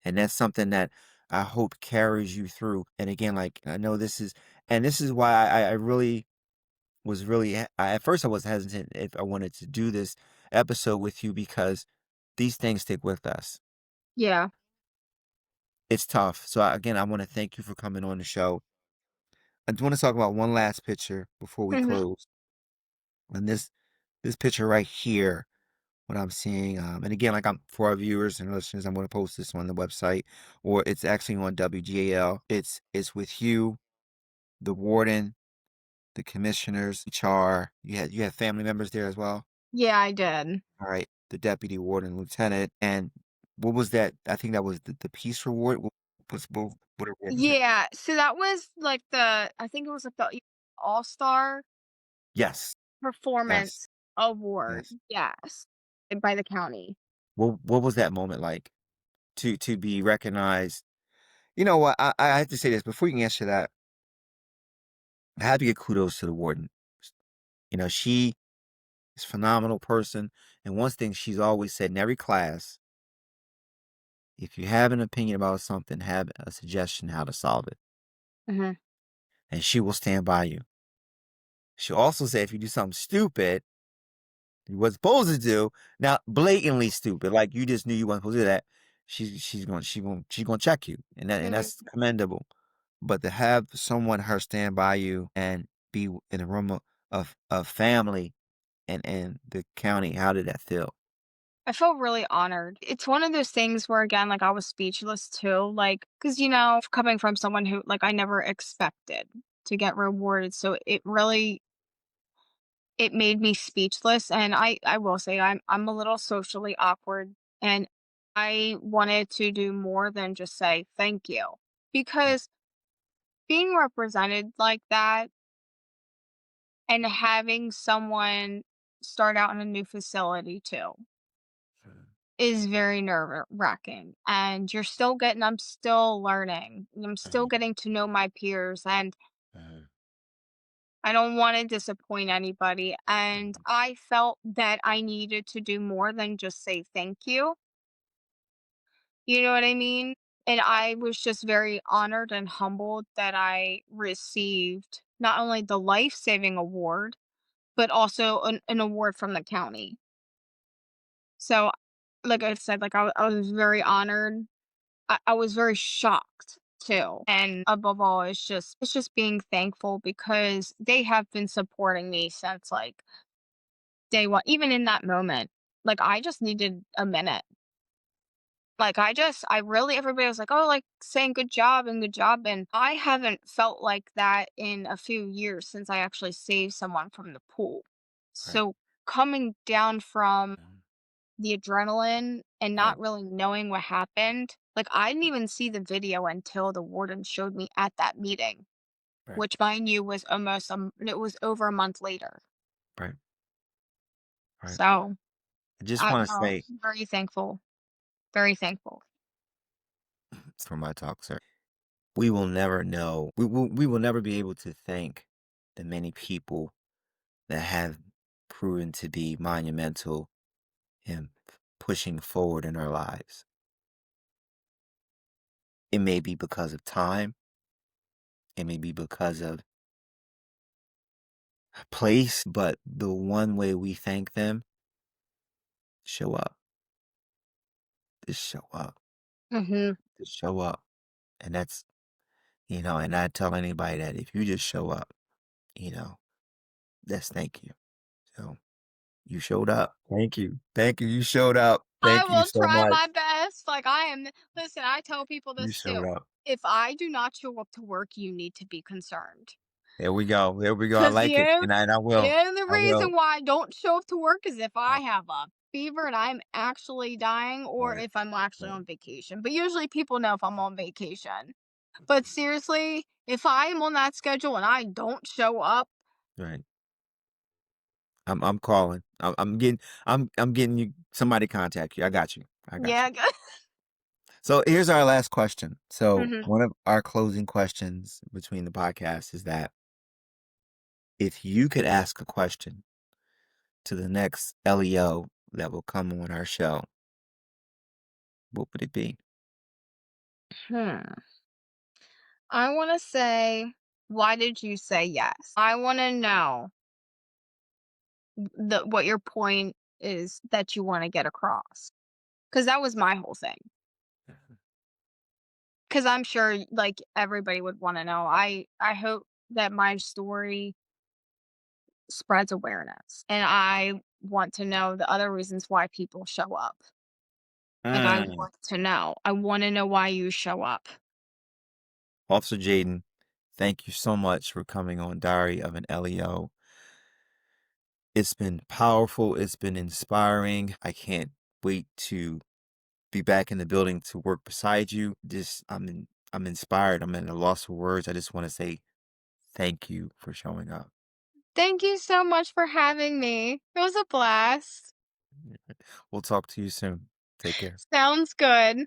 And that's something that I hope carries you through. And again, like I know this is why I really was really, at first I was hesitant if I wanted to do this episode with you because these things stick with us. Yeah. It's tough. So again, I want to thank you for coming on the show. I do want to talk about one last picture before we Mhm. close. And this picture right here what I'm seeing. And again, like I'm for our viewers and listeners, I'm going to post this on the website, or it's actually on WGAL. It's with you, the warden, the commissioners, HR. You had family members there as well. Yeah, I did. All right, the deputy warden, lieutenant, and what was that? I think that was the peace reward. What award was that? Yeah, so that was like I think it was like the All-Star Yes, yes, Performance Award. yes. Yes, by the county. What was that moment like to be recognized? You know what? I have to say this before you can answer that. I have to give kudos to the warden. You know, she is a phenomenal person, and one thing she's always said in every class: if you have an opinion about something, have a suggestion how to solve it, Mhm. and she will stand by you. She also said if you do something stupid you wasn't supposed to do, now blatantly stupid, like you just knew you weren't supposed to do that, she's gonna check you, and Mhm. that's commendable. But to have someone her stand by you and be in a room of family and the county, how did that feel? I felt really honored. It's one of those things where, again, like, I was speechless too, like, because coming from someone who, like, I never expected to get rewarded, so it made me speechless, and I will say I'm a little socially awkward, and I wanted to do more than just say thank you, Right. because being represented like that and having someone start out in a new facility too Mhm. is very nerve-wracking, and I'm still learning, I'm still Mhm. getting to know my peers, and Mhm. I don't wanna disappoint anybody, and Mhm. I felt that I needed to do more than just say thank you know what I mean? And I was just very honored and humbled that I received not only the life-saving award, but also an award from the county. So, like I said, like, I was very honored. I was very shocked too, and above all, it's just being thankful because they have been supporting me since, like, day one. Even in that moment, like, I just needed a minute. Like, I really everybody was like, "Oh, like, saying good job," and I haven't felt like that in a few years since I actually saved someone from the pool. Right. So, coming down from Mhm. the adrenaline and Right. not really knowing what happened, like, I didn't even see the video until the warden showed me at that meeting, Right. which mind you was it was over a month later. Right. Right. So, I just I want to no, say very thankful, very thankful. for my talk, sir. We will never know. We will never be able to thank the many people that have proven to be monumental in pushing forward in our lives. It may be because of time, it may be because of place, but the one way we thank them, show up. Just show up. Mhm. Just show up. And that's, and I tell anybody that if you just show up, you know, that's thank you. So you showed up. Thank you. Thank you. You showed up. I Thank you will so try much. my best. Like, I am listen, I tell people You this showed too. up. If I do not show up to work, you need to be concerned. There we go. There we go. I 'Cause like it. And I the will. only I will. reason why I don't show up to work is if I Right. have a fever and I'm actually dying or Right. if I'm actually Right. on vacation. But usually people know if I'm on vacation. But seriously, if I am on that schedule and I don't show up, Right. I'm calling. I'm getting you somebody contact you. I got you. I got you. yeah. So here's our last question. So Mhm. one of our closing questions between the podcasts is that if you could ask a question to the next LEO that will come on our show, what would it be? Hmm. I want to say, why did you say yes? I want to know what your point is that you want to get across. Because that was my whole thing. Because I'm sure like everybody would want to know. I hope that my story spreads awareness, and I want to know the other reasons why people show up. Like, I Mm. want to know. I wanna know why you show up. Officer Jaiden, thank you so much for coming on Diary of an L.E.O. It's been powerful. It's been inspiring. I can't wait to be back in the building to work beside you. I'm inspired. I'm at a loss for words. I just want to say thank you for showing up. Thank you so much for having me. It was a blast. We'll talk to you soon. Take care. Sounds good.